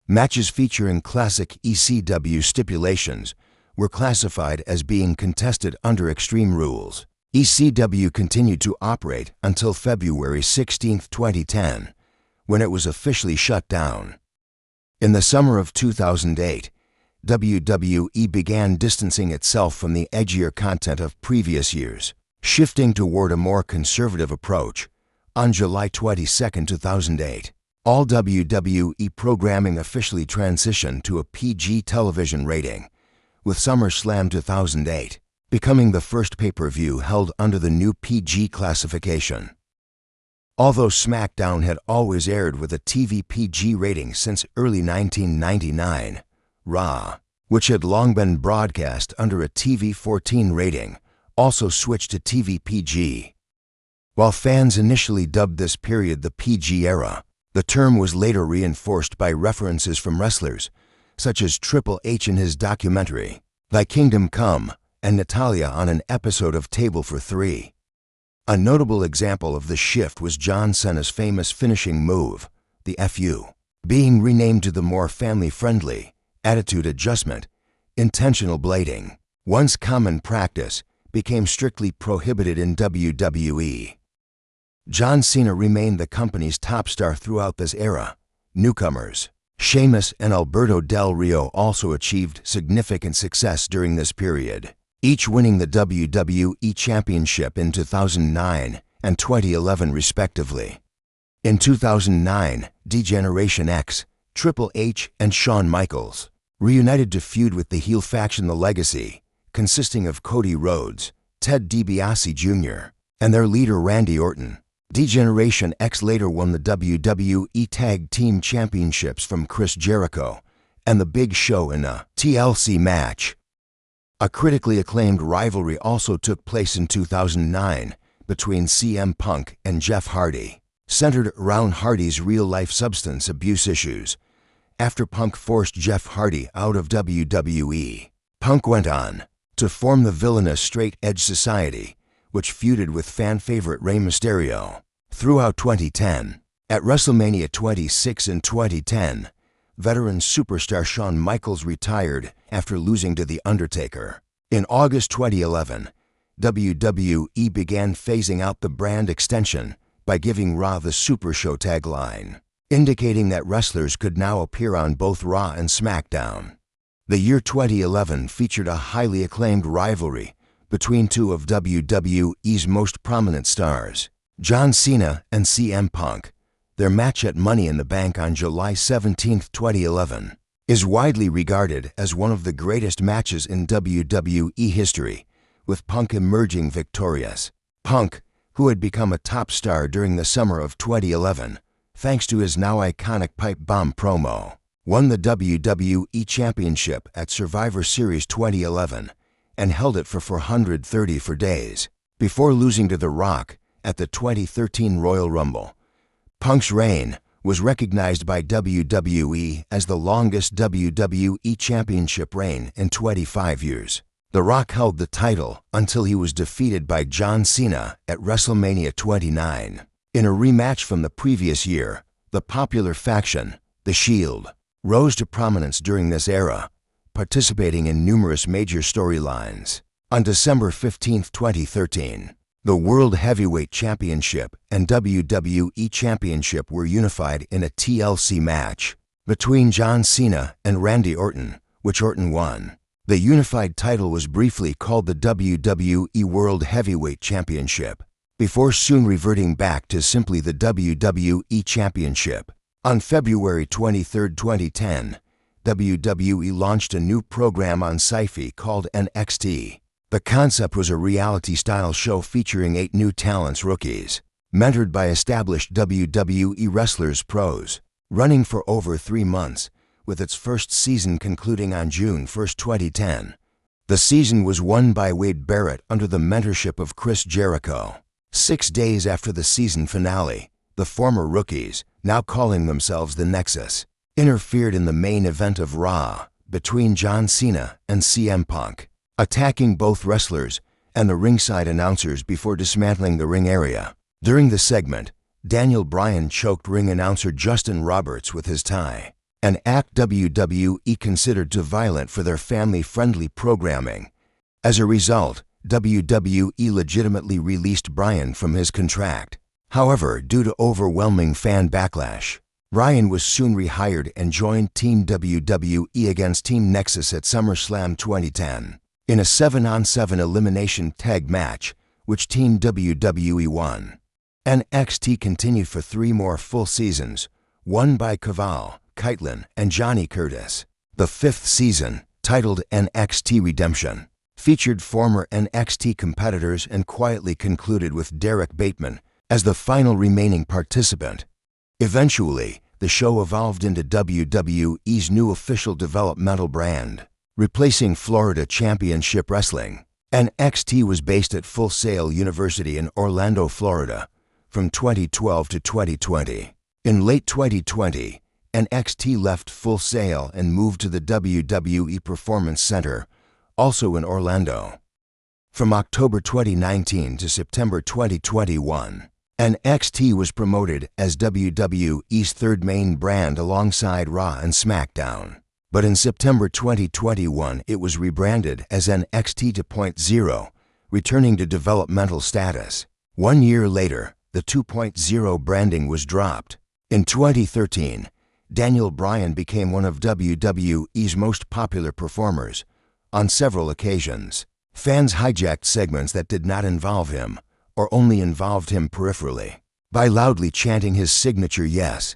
Matches featuring classic ECW stipulations were classified as being contested under Extreme Rules. ECW continued to operate until February 16, 2010, when it was officially shut down. In the summer of 2008, WWE began distancing itself from the edgier content of previous years, shifting toward a more conservative approach. On July 22, 2008, all WWE programming officially transitioned to a PG television rating, with SummerSlam 2008 becoming the first pay-per-view held under the new PG classification. Although SmackDown had always aired with a TV PG rating since early 1999, Raw, which had long been broadcast under a TV 14 rating, also switched to TV PG. While fans initially dubbed this period the PG era, the term was later reinforced by references from wrestlers such as Triple H in his documentary, Thy Kingdom Come, and Natalya on an episode of Table for Three. A notable example of the shift was John Cena's famous finishing move, the FU, being renamed to the more family-friendly Attitude Adjustment. Intentional blading, once common practice, became strictly prohibited in WWE. John Cena remained the company's top star throughout this era. Newcomers Sheamus and Alberto Del Rio also achieved significant success during this period, each winning the WWE Championship in 2009 and 2011 respectively. In 2009, D-Generation X, Triple H, and Shawn Michaels reunited to feud with the heel faction The Legacy, consisting of Cody Rhodes, Ted DiBiase Jr., and their leader Randy Orton. D-Generation X later won the WWE Tag Team Championships from Chris Jericho and The Big Show in a TLC match. A critically acclaimed rivalry also took place in 2009 between CM Punk and Jeff Hardy, centered around Hardy's real-life substance abuse issues. After Punk forced Jeff Hardy out of WWE, Punk went on to form the villainous Straight Edge Society, which feuded with fan favorite Rey Mysterio. Throughout 2010, at WrestleMania 26 in 2010, veteran superstar Shawn Michaels retired after losing to The Undertaker. In August 2011, WWE began phasing out the brand extension by giving Raw the Super Show tagline, indicating that wrestlers could now appear on both Raw and SmackDown. The year 2011 featured a highly acclaimed rivalry between two of WWE's most prominent stars, John Cena and CM Punk. Their match at Money in the Bank on July 17, 2011, is widely regarded as one of the greatest matches in WWE history, with Punk emerging victorious. Punk, who had become a top star during the summer of 2011, thanks to his now iconic pipe bomb promo, won the WWE Championship at Survivor Series 2011 and held it for 434 days, before losing to The Rock at the 2013 Royal Rumble. Punk's reign was recognized by WWE as the longest WWE Championship reign in 25 years. The Rock held the title until he was defeated by John Cena at WrestleMania 29. In a rematch from the previous year, the popular faction, The Shield, rose to prominence during this era, participating in numerous major storylines. On December 15, 2013, the World Heavyweight Championship and WWE Championship were unified in a TLC match between John Cena and Randy Orton, which Orton won. The unified title was briefly called the WWE World Heavyweight Championship, before soon reverting back to simply the WWE Championship. On February 23, 2010, WWE launched a new program on Sci-Fi called NXT. The concept was a reality-style show featuring 8 new talents rookies, mentored by established WWE wrestlers pros, running for over 3 months, with its first season concluding on June 1, 2010. The season was won by Wade Barrett under the mentorship of Chris Jericho. 6 days after the season finale, the former rookies, now calling themselves the Nexus, interfered in the main event of Raw between John Cena and CM Punk, attacking both wrestlers and the ringside announcers before dismantling the ring area. During the segment, Daniel Bryan choked ring announcer Justin Roberts with his tie, an act WWE considered too violent for their family-friendly programming. As a result, WWE legitimately released Bryan from his contract. However, due to overwhelming fan backlash, Bryan was soon rehired and joined Team WWE against Team Nexus at SummerSlam 2010 in a 7-on-7 elimination tag match, which Team WWE won. NXT continued for 3 more full seasons, won by Caval, Kaitlyn, and Johnny Curtis. The 5th season, titled NXT Redemption, featured former NXT competitors and quietly concluded with Derek Bateman as the final remaining participant. Eventually, the show evolved into WWE's new official developmental brand, replacing Florida Championship Wrestling. NXT was based at Full Sail University in Orlando, Florida, from 2012 to 2020. In late 2020, NXT left Full Sail and moved to the WWE Performance Center, also in Orlando. From October 2019 to September 2021, NXT was promoted as WWE's 3rd main brand alongside Raw and SmackDown. But in September 2021, it was rebranded as NXT 2.0, returning to developmental status. 1 year later, the 2.0 branding was dropped. In 2013, Daniel Bryan became one of WWE's most popular performers. On several occasions, fans hijacked segments that did not involve him, or only involved him peripherally, by loudly chanting his signature yes.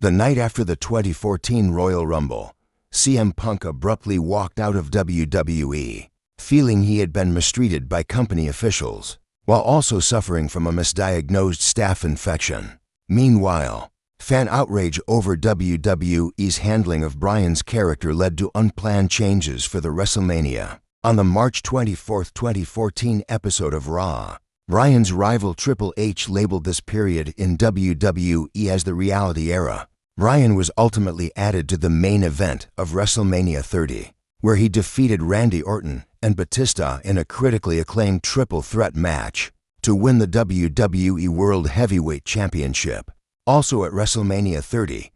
The night after the 2014 Royal Rumble, CM Punk abruptly walked out of WWE, feeling he had been mistreated by company officials, while also suffering from a misdiagnosed staph infection. Meanwhile, fan outrage over WWE's handling of Bryan's character led to unplanned changes for the WrestleMania. On the March 24, 2014 episode of Raw, Bryan's rival Triple H labeled this period in WWE as the reality era. Bryan was ultimately added to the main event of WrestleMania 30, where he defeated Randy Orton and Batista in a critically acclaimed triple threat match to win the WWE World Heavyweight Championship. Also at WrestleMania 30,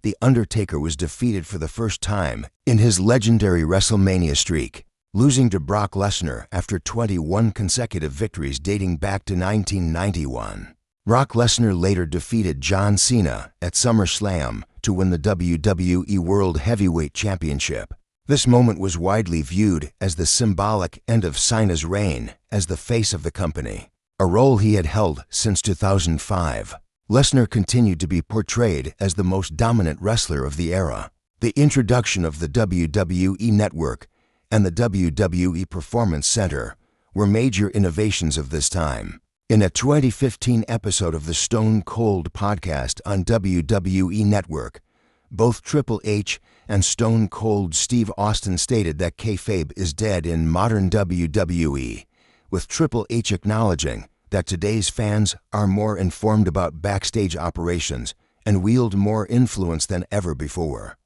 The Undertaker was defeated for the first time in his legendary WrestleMania streak, losing to Brock Lesnar after 21 consecutive victories dating back to 1991. Brock Lesnar later defeated John Cena at SummerSlam to win the WWE World Heavyweight Championship. This moment was widely viewed as the symbolic end of Cena's reign as the face of the company, a role he had held since 2005. Lesnar continued to be portrayed as the most dominant wrestler of the era. The introduction of the WWE Network and the WWE Performance Center were major innovations of this time. In a 2015 episode of the Stone Cold podcast on WWE Network, both Triple H and Stone Cold Steve Austin stated that kayfabe is dead in modern WWE, with Triple H acknowledging that today's fans are more informed about backstage operations and wield more influence than ever before.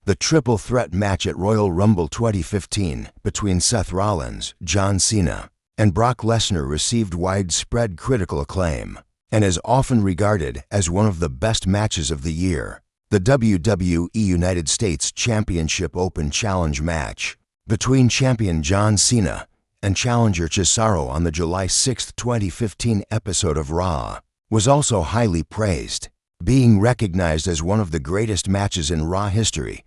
The triple threat match at Royal Rumble 2015 between Seth Rollins, John Cena, and Brock Lesnar received widespread critical acclaim and is often regarded as one of the best matches of the year. The WWE United States Championship Open Challenge match between champion John Cena and challenger Cesaro on the July 6, 2015 episode of Raw was also highly praised, being recognized as one of the greatest matches in Raw history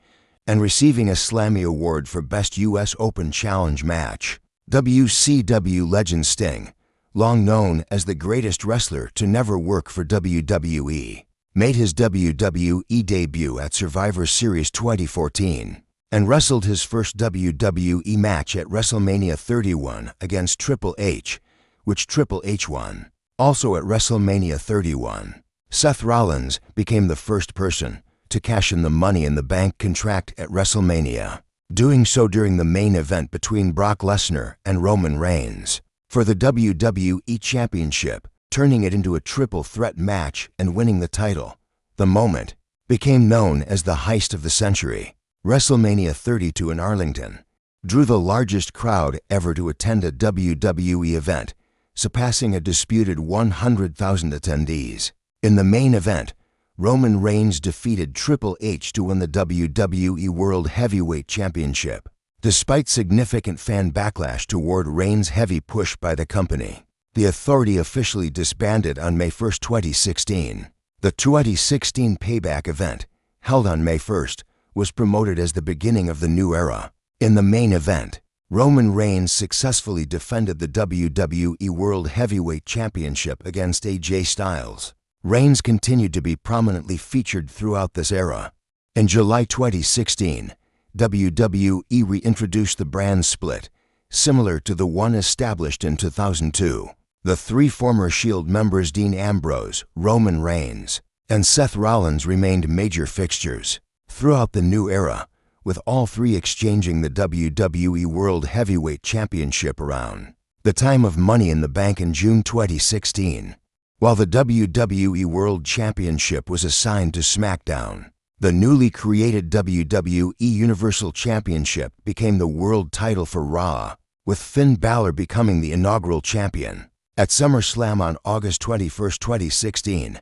and receiving a Slammy Award for Best U.S. Open Challenge Match. WCW legend Sting, long known as the greatest wrestler to never work for WWE, made his WWE debut at Survivor Series 2014 and wrestled his first WWE match at WrestleMania 31 against Triple H, which Triple H won. Also at WrestleMania 31, Seth Rollins became the first person to cash in the Money in the Bank contract at WrestleMania, doing so during the main event between Brock Lesnar and Roman Reigns for the WWE Championship, turning it into a triple threat match and winning the title. The moment became known as the heist of the century. WrestleMania 32 in Arlington drew the largest crowd ever to attend a WWE event, surpassing a disputed 100,000 attendees. In the main event, Roman Reigns defeated Triple H to win the WWE World Heavyweight Championship. Despite significant fan backlash toward Reigns' heavy push by the company, the Authority officially disbanded on May 1, 2016. The 2016 Payback event, held on May 1st, was promoted as the beginning of the new era. In the main event, Roman Reigns successfully defended the WWE World Heavyweight Championship against AJ Styles. Reigns continued to be prominently featured throughout this era. In July 2016, WWE reintroduced the brand split, similar to the one established in 2002. The three former Shield members Dean Ambrose, Roman Reigns, and Seth Rollins remained major fixtures throughout the new era, with all three exchanging the WWE World Heavyweight Championship around the time of Money in the Bank in June 2016. While the WWE World Championship was assigned to SmackDown, the newly created WWE Universal Championship became the world title for Raw, with Finn Balor becoming the inaugural champion. At SummerSlam on August 21, 2016,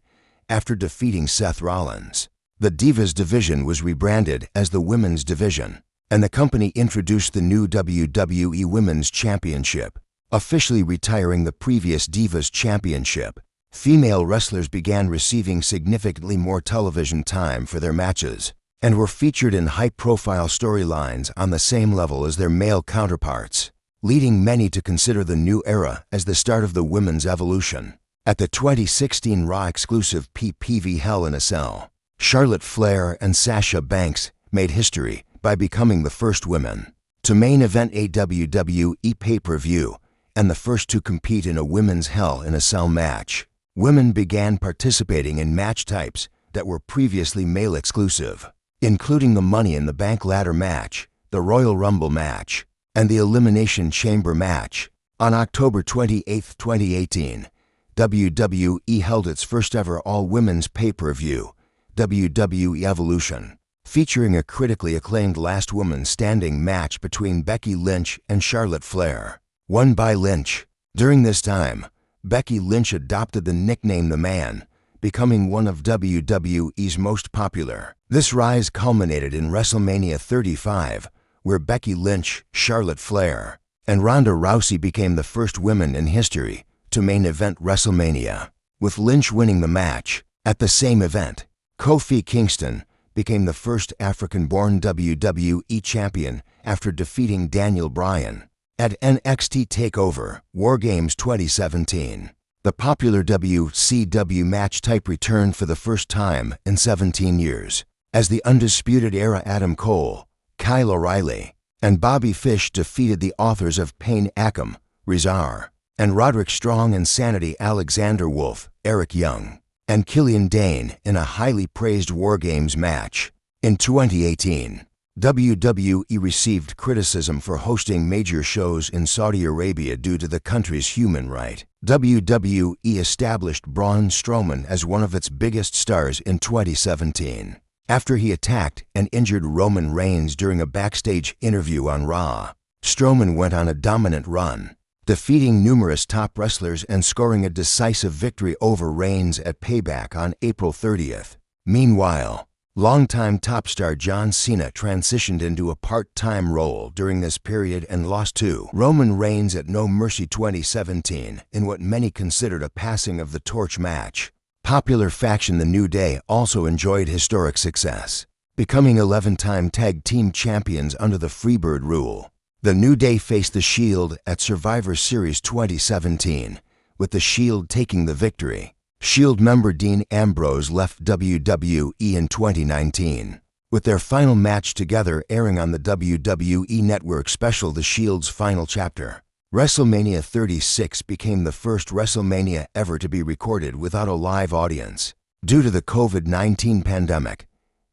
after defeating Seth Rollins, the Divas division was rebranded as the Women's Division, and the company introduced the new WWE Women's Championship, officially retiring the previous Divas Championship. Female wrestlers began receiving significantly more television time for their matches and were featured in high-profile storylines on the same level as their male counterparts. leading many to consider the new era as the start of the women's evolution. At the 2016 Raw exclusive PPV Hell in a Cell, Charlotte Flair and Sasha Banks made history by becoming the first women to main event a WWE pay-per-view and the first to compete in a women's Hell in a Cell match. Women began participating in match types that were previously male exclusive, including the Money in the Bank ladder match, the Royal Rumble match, and the Elimination Chamber match. On October 28, 2018, WWE held its first ever all-women's pay-per-view, WWE Evolution, featuring a critically acclaimed last woman standing match between Becky Lynch and Charlotte Flair, won by Lynch. During this time, Becky Lynch adopted the nickname The Man, becoming one of WWE's most popular. This rise culminated in WrestleMania 35, where Becky Lynch, Charlotte Flair, and Ronda Rousey became the first women in history to main event WrestleMania, with Lynch winning the match. At the same event, Kofi Kingston became the first African-born WWE champion after defeating Daniel Bryan. At NXT TakeOver War Games 2017, the popular WCW match type returned for the first time in 17 years, as the Undisputed Era Adam Cole, Kyle O'Reilly, and Bobby Fish defeated the authors of Pain Akam, Rezar, and Roderick Strong and Sanity Alexander Wolf, Eric Young, and Killian Dane in a highly praised War Games match. In 2018, WWE received criticism for hosting major shows in Saudi Arabia due to the country's human right. WWE established Braun Strowman as one of its biggest stars in 2017, after he attacked and injured Roman Reigns during a backstage interview on Raw. Strowman went on a dominant run, defeating numerous top wrestlers and scoring a decisive victory over Reigns at Payback on April 30th. Meanwhile, longtime top star John Cena transitioned into a part-time role during this period and lost to Roman Reigns at No Mercy 2017 in what many considered a passing of the torch match. Popular faction The New Day also enjoyed historic success, becoming 11-time tag team champions under the Freebird rule. The New Day faced The Shield at Survivor Series 2017, with The Shield taking the victory. Shield member Dean Ambrose left WWE in 2019, with their final match together airing on the WWE Network special The Shield's Final Chapter. WrestleMania 36 became the first WrestleMania ever to be recorded without a live audience. Due to the COVID-19 pandemic,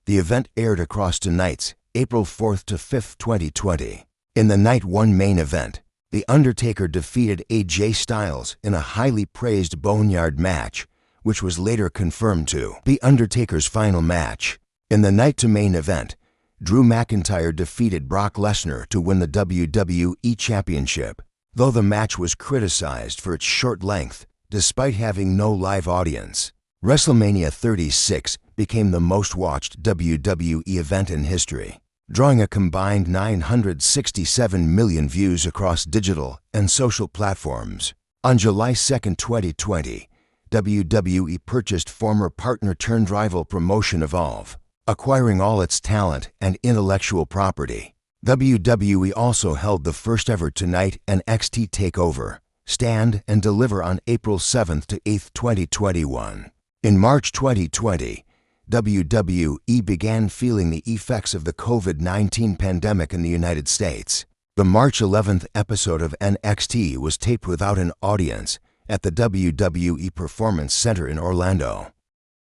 the event aired across two nights, April 4th to 5th, 2020. In the Night 1 main event, The Undertaker defeated AJ Styles in a highly praised Boneyard match, which was later confirmed to be Undertaker's final match. In the Night 2 main event, Drew McIntyre defeated Brock Lesnar to win the WWE Championship, though the match was criticized for its short length despite having no live audience. WrestleMania 36 became the most-watched WWE event in history, drawing a combined 967 million views across digital and social platforms. On July 2, 2020, WWE purchased former partner-turned-rival promotion Evolve, acquiring all its talent and intellectual property. WWE also held the first-ever Tonight NXT TakeOver, Stand and Deliver on April 7 to 8, 2021. In March 2020, WWE began feeling the effects of the COVID-19 pandemic in the United States. The March 11th episode of NXT was taped without an audience at the WWE Performance Center in Orlando,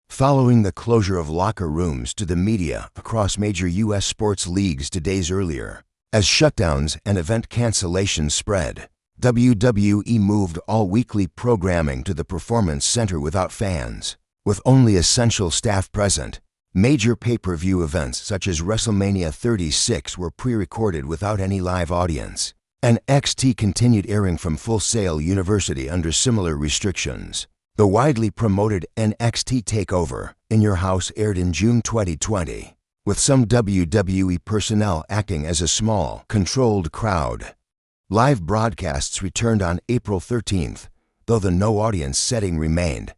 following the closure of locker rooms to the media across major U.S. sports leagues 2 days earlier. As shutdowns and event cancellations spread, WWE moved all weekly programming to the Performance Center without fans. With only essential staff present, major pay-per-view events such as WrestleMania 36 were pre-recorded without any live audience. NXT continued airing from Full Sail University under similar restrictions. The widely promoted NXT TakeOver In Your House aired in June 2020, with some WWE personnel acting as a small, controlled crowd. Live broadcasts returned on April 13th, though the no-audience setting remained.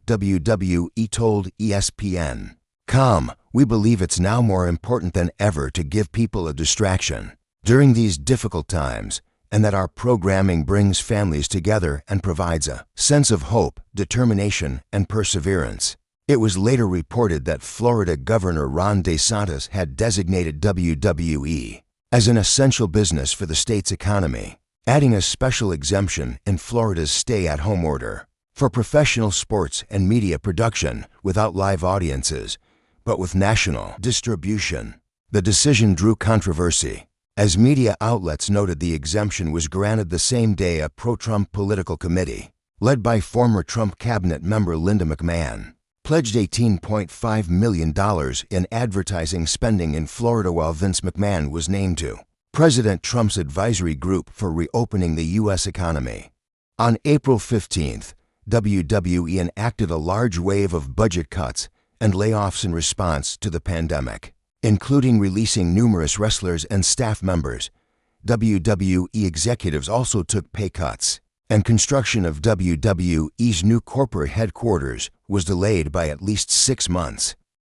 WWE told ESPN.com, "We believe it's now more important than ever to give people a distraction. During these difficult times, and that our programming brings families together and provides a sense of hope, determination, and perseverance. It was later reported that Florida Governor Ron DeSantis had designated WWE as an essential business for the state's economy, adding a special exemption in Florida's stay-at-home order for professional sports and media production without live audiences, but with national distribution. The decision drew controversy, as media outlets noted the exemption was granted the same day a pro-Trump political committee, led by former Trump cabinet member Linda McMahon, pledged $18.5 million in advertising spending in Florida while Vince McMahon was named to President Trump's advisory group for reopening the U.S. economy. On April 15th, WWE enacted a large wave of budget cuts and layoffs in response to the pandemic, including releasing numerous wrestlers and staff members. WWE executives also took pay cuts, and construction of WWE's new corporate headquarters was delayed by at least 6 months.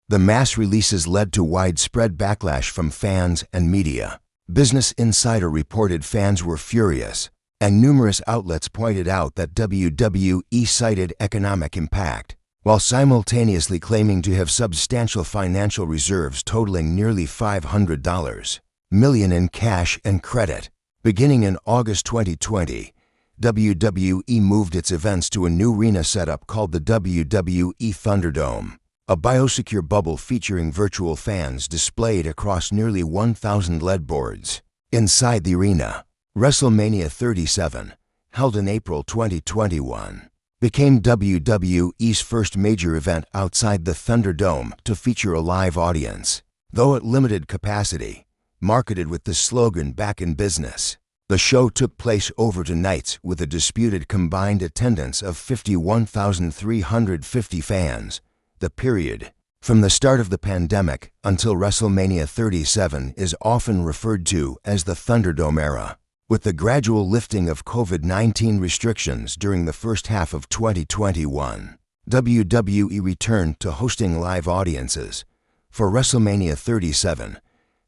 The mass releases led to widespread backlash from fans and media. Business Insider reported fans were furious, and numerous outlets pointed out that WWE cited economic impact, while simultaneously claiming to have substantial financial reserves totaling nearly $500 million in cash and credit. Beginning in August 2020, WWE moved its events to a new arena setup called the WWE Thunderdome, a biosecure bubble featuring virtual fans displayed across nearly 1,000 LED boards. Inside the arena, WrestleMania 37, held in April 2021, became WWE's first major event outside the Thunderdome to feature a live audience. Though at limited capacity, marketed with the slogan "Back in Business," the show took place over 2 nights with a disputed combined attendance of 51,350 fans. The period from the start of the pandemic until WrestleMania 37 is often referred to as the Thunderdome era. With the gradual lifting of COVID-19 restrictions during the first half of 2021, WWE returned to hosting live audiences for WrestleMania 37,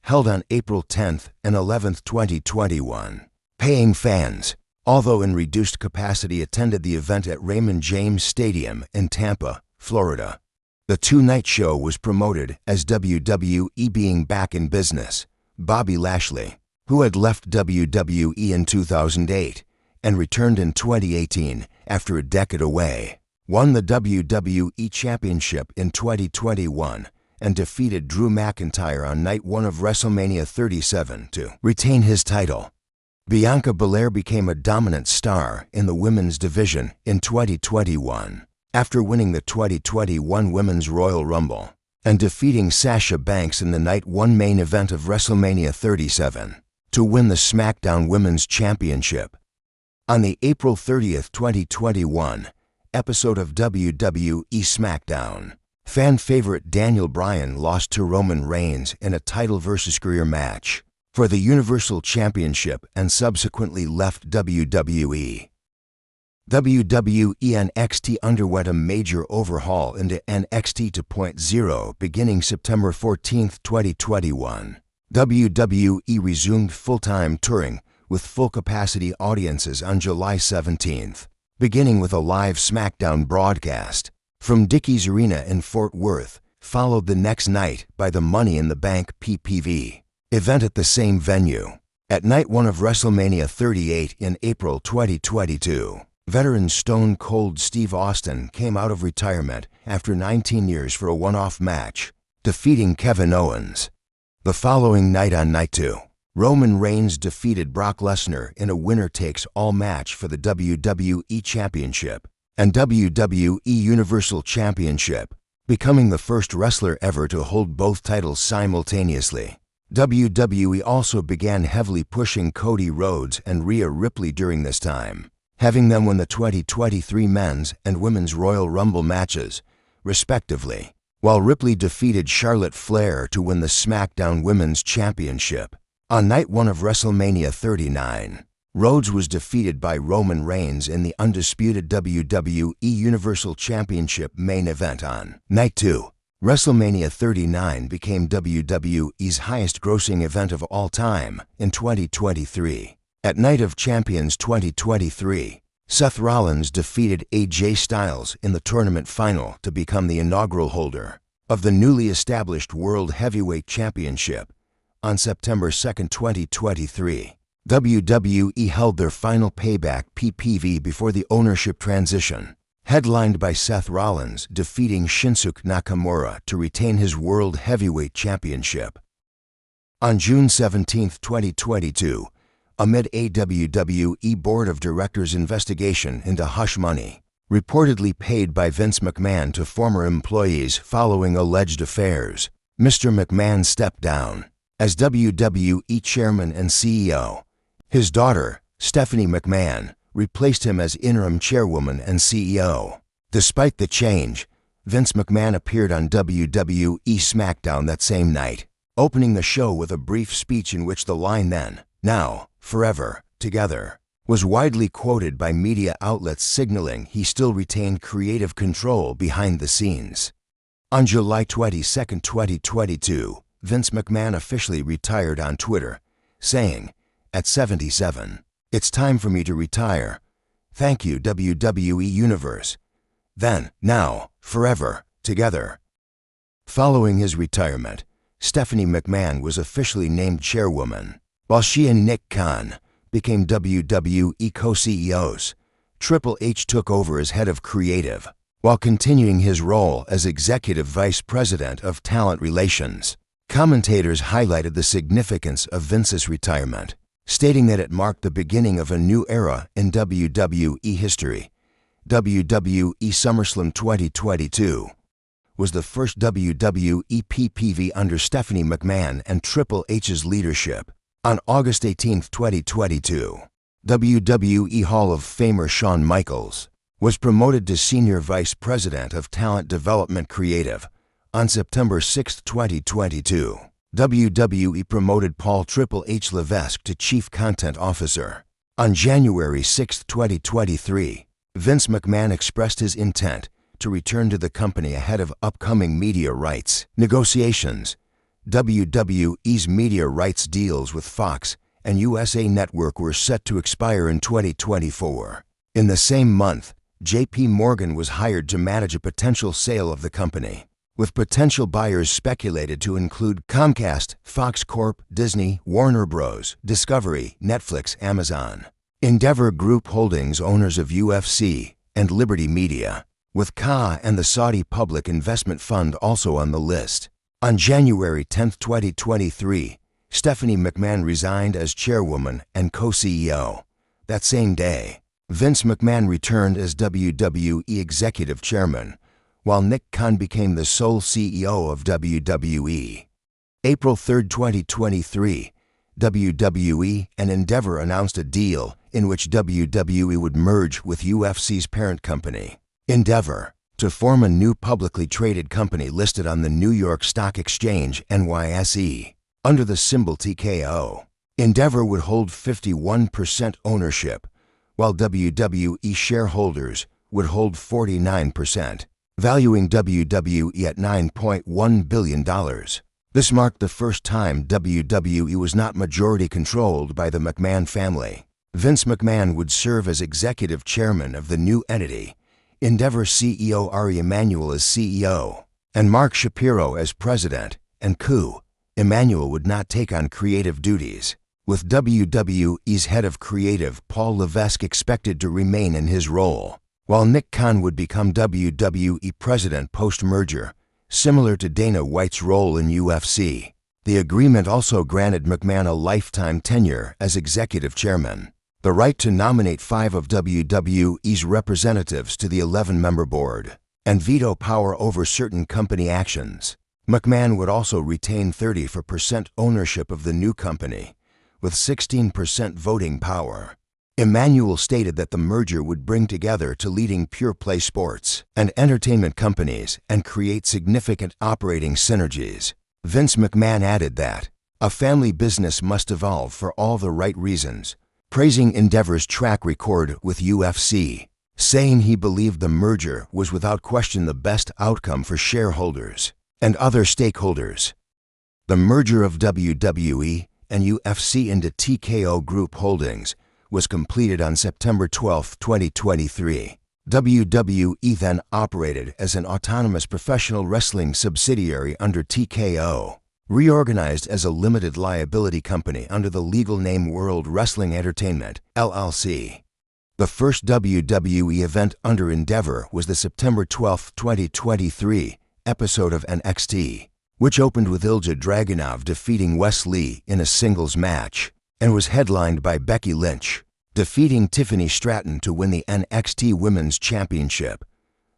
held on April 10th and 11th, 2021. Paying fans, although in reduced capacity, attended the event at Raymond James Stadium in Tampa, Florida. The 2-night show was promoted as WWE being back in business. Bobby Lashley, who had left WWE in 2008 and returned in 2018 after a decade away, won the WWE Championship in 2021 and defeated Drew McIntyre on night 1 of WrestleMania 37 to retain his title. Bianca Belair became a dominant star in the women's division in 2021 after winning the 2021 Women's Royal Rumble and defeating Sasha Banks in the night 1 main event of WrestleMania 37. To win the SmackDown Women's Championship. On the April 30th, 2021 episode of WWE SmackDown, fan favorite Daniel Bryan lost to Roman Reigns in a title versus career match for the Universal Championship and subsequently left WWE. WWE NXT underwent a major overhaul into NXT 2.0 beginning September 14, 2021. WWE resumed full-time touring with full-capacity audiences on July 17th, beginning with a live SmackDown broadcast from Dickies Arena in Fort Worth, followed the next night by the Money in the Bank PPV event at the same venue. At night 1 of WrestleMania 38 in April 2022, veteran Stone Cold Steve Austin came out of retirement after 19 years for a one-off match, defeating Kevin Owens. The following night on night 2, Roman Reigns defeated Brock Lesnar in a winner-takes-all match for the WWE Championship and WWE Universal Championship, becoming the first wrestler ever to hold both titles simultaneously. WWE also began heavily pushing Cody Rhodes and Rhea Ripley during this time, having them win the 2023 Men's and Women's Royal Rumble matches, respectively, while Ripley defeated Charlotte Flair to win the SmackDown Women's Championship. On night 1 of WrestleMania 39, Rhodes was defeated by Roman Reigns in the undisputed WWE Universal Championship main event. On night 2, WrestleMania 39 became WWE's highest-grossing event of all time in 2023, At Night of Champions 2023, Seth Rollins defeated AJ Styles in the tournament final to become the inaugural holder of the newly established World Heavyweight Championship. On September 2, 2023, WWE held their final Payback PPV before the ownership transition, headlined by Seth Rollins defeating Shinsuke Nakamura to retain his World Heavyweight Championship. On June 17, 2022, amid a WWE Board of Directors investigation into hush money reportedly paid by Vince McMahon to former employees following alleged affairs, Mr. McMahon stepped down as WWE Chairman and CEO. His daughter, Stephanie McMahon, replaced him as interim chairwoman and CEO. Despite the change, Vince McMahon appeared on WWE SmackDown that same night, opening the show with a brief speech in which the line "then, now, forever, together" was widely quoted by media outlets, signaling he still retained creative control behind the scenes. On July 22, 2022, Vince McMahon officially retired on Twitter, saying, "At 77, it's time for me to retire. Thank you, WWE Universe. Then, now, forever, together." Following his retirement, Stephanie McMahon was officially named chairwoman, while she and Nick Khan became WWE co-CEOs. Triple H took over as head of creative, while continuing his role as executive vice president of talent relations. Commentators highlighted the significance of Vince's retirement, stating that it marked the beginning of a new era in WWE history. WWE SummerSlam 2022 was the first WWE PPV under Stephanie McMahon and Triple H's leadership. On August 18, 2022, WWE Hall of Famer Shawn Michaels was promoted to Senior Vice President of Talent Development Creative. On September 6, 2022, WWE promoted Paul Triple H Levesque to Chief Content Officer. On January 6, 2023, Vince McMahon expressed his intent to return to the company ahead of upcoming media rights negotiations. WWE's media rights deals with Fox and USA Network were set to expire in 2024. In the same month, J.P. Morgan was hired to manage a potential sale of the company, with potential buyers speculated to include Comcast, Fox Corp, Disney, Warner Bros., Discovery, Netflix, Amazon, Endeavor Group Holdings, owners of UFC, and Liberty Media, with KA and the Saudi Public Investment Fund also on the list. On January 10, 2023, Stephanie McMahon resigned as chairwoman and co-CEO. That same day, Vince McMahon returned as WWE executive chairman, while Nick Khan became the sole CEO of WWE. April 3, 2023, WWE and Endeavor announced a deal in which WWE would merge with UFC's parent company, Endeavor, to form a new publicly traded company listed on the New York Stock Exchange, NYSE, under the symbol TKO. Endeavor would hold 51% ownership, while WWE shareholders would hold 49%, valuing WWE at $9.1 billion. This marked the first time WWE was not majority controlled by the McMahon family. Vince McMahon would serve as executive chairman of the new entity, Endeavor CEO Ari Emanuel as CEO, and Mark Shapiro as president, and Emanuel would not take on creative duties, with WWE's head of creative Paul Levesque expected to remain in his role, while Nick Khan would become WWE president post-merger, similar to Dana White's role in UFC. The agreement also granted McMahon a lifetime tenure as executive chairman, the right to nominate 5 of WWE's representatives to the 11-member board, and veto power over certain company actions. McMahon would also retain 34% ownership of the new company, with 16% voting power. Emanuel stated that the merger would bring together two leading pure-play sports and entertainment companies and create significant operating synergies. Vince McMahon added that a family business must evolve for all the right reasons, praising Endeavor's track record with UFC, saying he believed the merger was without question the best outcome for shareholders and other stakeholders. The merger of WWE and UFC into TKO Group Holdings was completed on September 12, 2023. WWE then operated as an autonomous professional wrestling subsidiary under TKO, reorganized as a limited liability company under the legal name World Wrestling Entertainment, LLC. The first WWE event under Endeavor was the September 12, 2023 episode of NXT, which opened with Ilja Dragunov defeating Wes Lee in a singles match and was headlined by Becky Lynch, defeating Tiffany Stratton to win the NXT Women's Championship.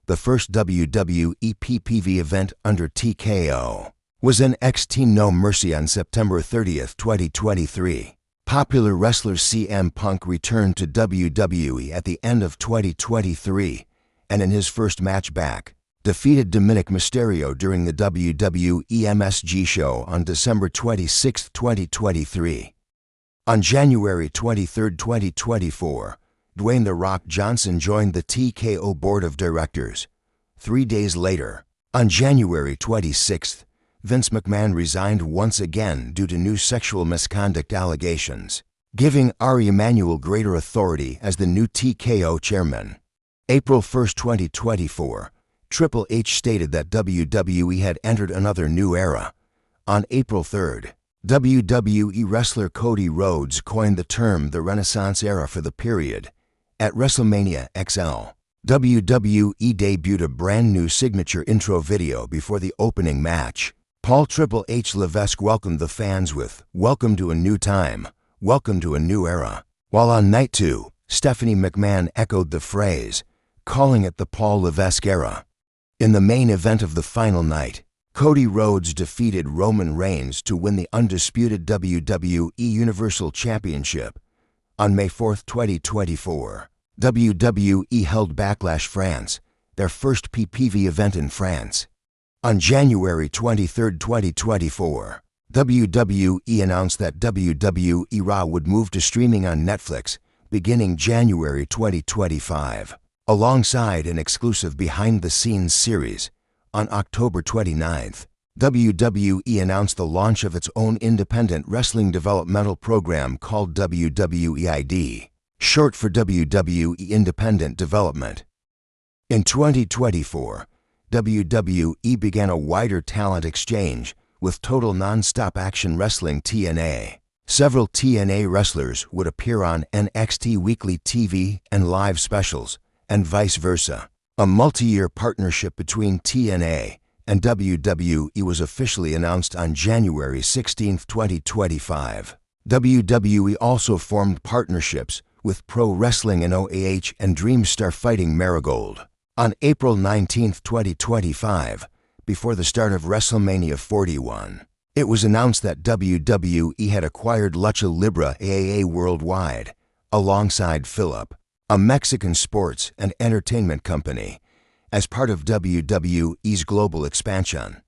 The first WWE PPV event under TKO was NXT No Mercy on September 30, 2023. Popular wrestler CM Punk returned to WWE at the end of 2023 and in his first match back, defeated Dominic Mysterio during the WWE MSG show on December 26, 2023. On January 23, 2024, Dwayne "The Rock" Johnson joined the TKO Board of Directors. 3 days later, on January 26, Vince McMahon resigned once again due to new sexual misconduct allegations, giving Ari Emanuel greater authority as the new TKO chairman. April 1, 2024, Triple H stated that WWE had entered another new era. On April 3rd, WWE wrestler Cody Rhodes coined the term the Renaissance Era for the period. At WrestleMania XL, WWE debuted a brand new signature intro video before the opening match. Paul Triple H Levesque welcomed the fans with, "Welcome to a new time, welcome to a new era." While on night 2, Stephanie McMahon echoed the phrase, calling it the Paul Levesque era. In the main event of the final night, Cody Rhodes defeated Roman Reigns to win the undisputed WWE Universal Championship. On May 4, 2024, WWE held Backlash France, their first PPV event in France. On January 23, 2024, WWE announced that WWE Raw would move to streaming on Netflix beginning January 2025, alongside an exclusive behind-the-scenes series. On October 29th, WWE announced the launch of its own independent wrestling developmental program called WWEID, short for WWE Independent Development. In 2024, WWE began a wider talent exchange with Total Nonstop Action Wrestling TNA. Several TNA wrestlers would appear on NXT Weekly TV and live specials, and vice versa. A multi-year partnership between TNA and WWE was officially announced on January 16, 2025. WWE also formed partnerships with Pro Wrestling and OAH and Dreamstar Fighting Marigold. On April 19, 2025, before the start of WrestleMania 41, it was announced that WWE had acquired Lucha Libre AAA Worldwide, alongside Philip, a Mexican sports and entertainment company, as part of WWE's global expansion.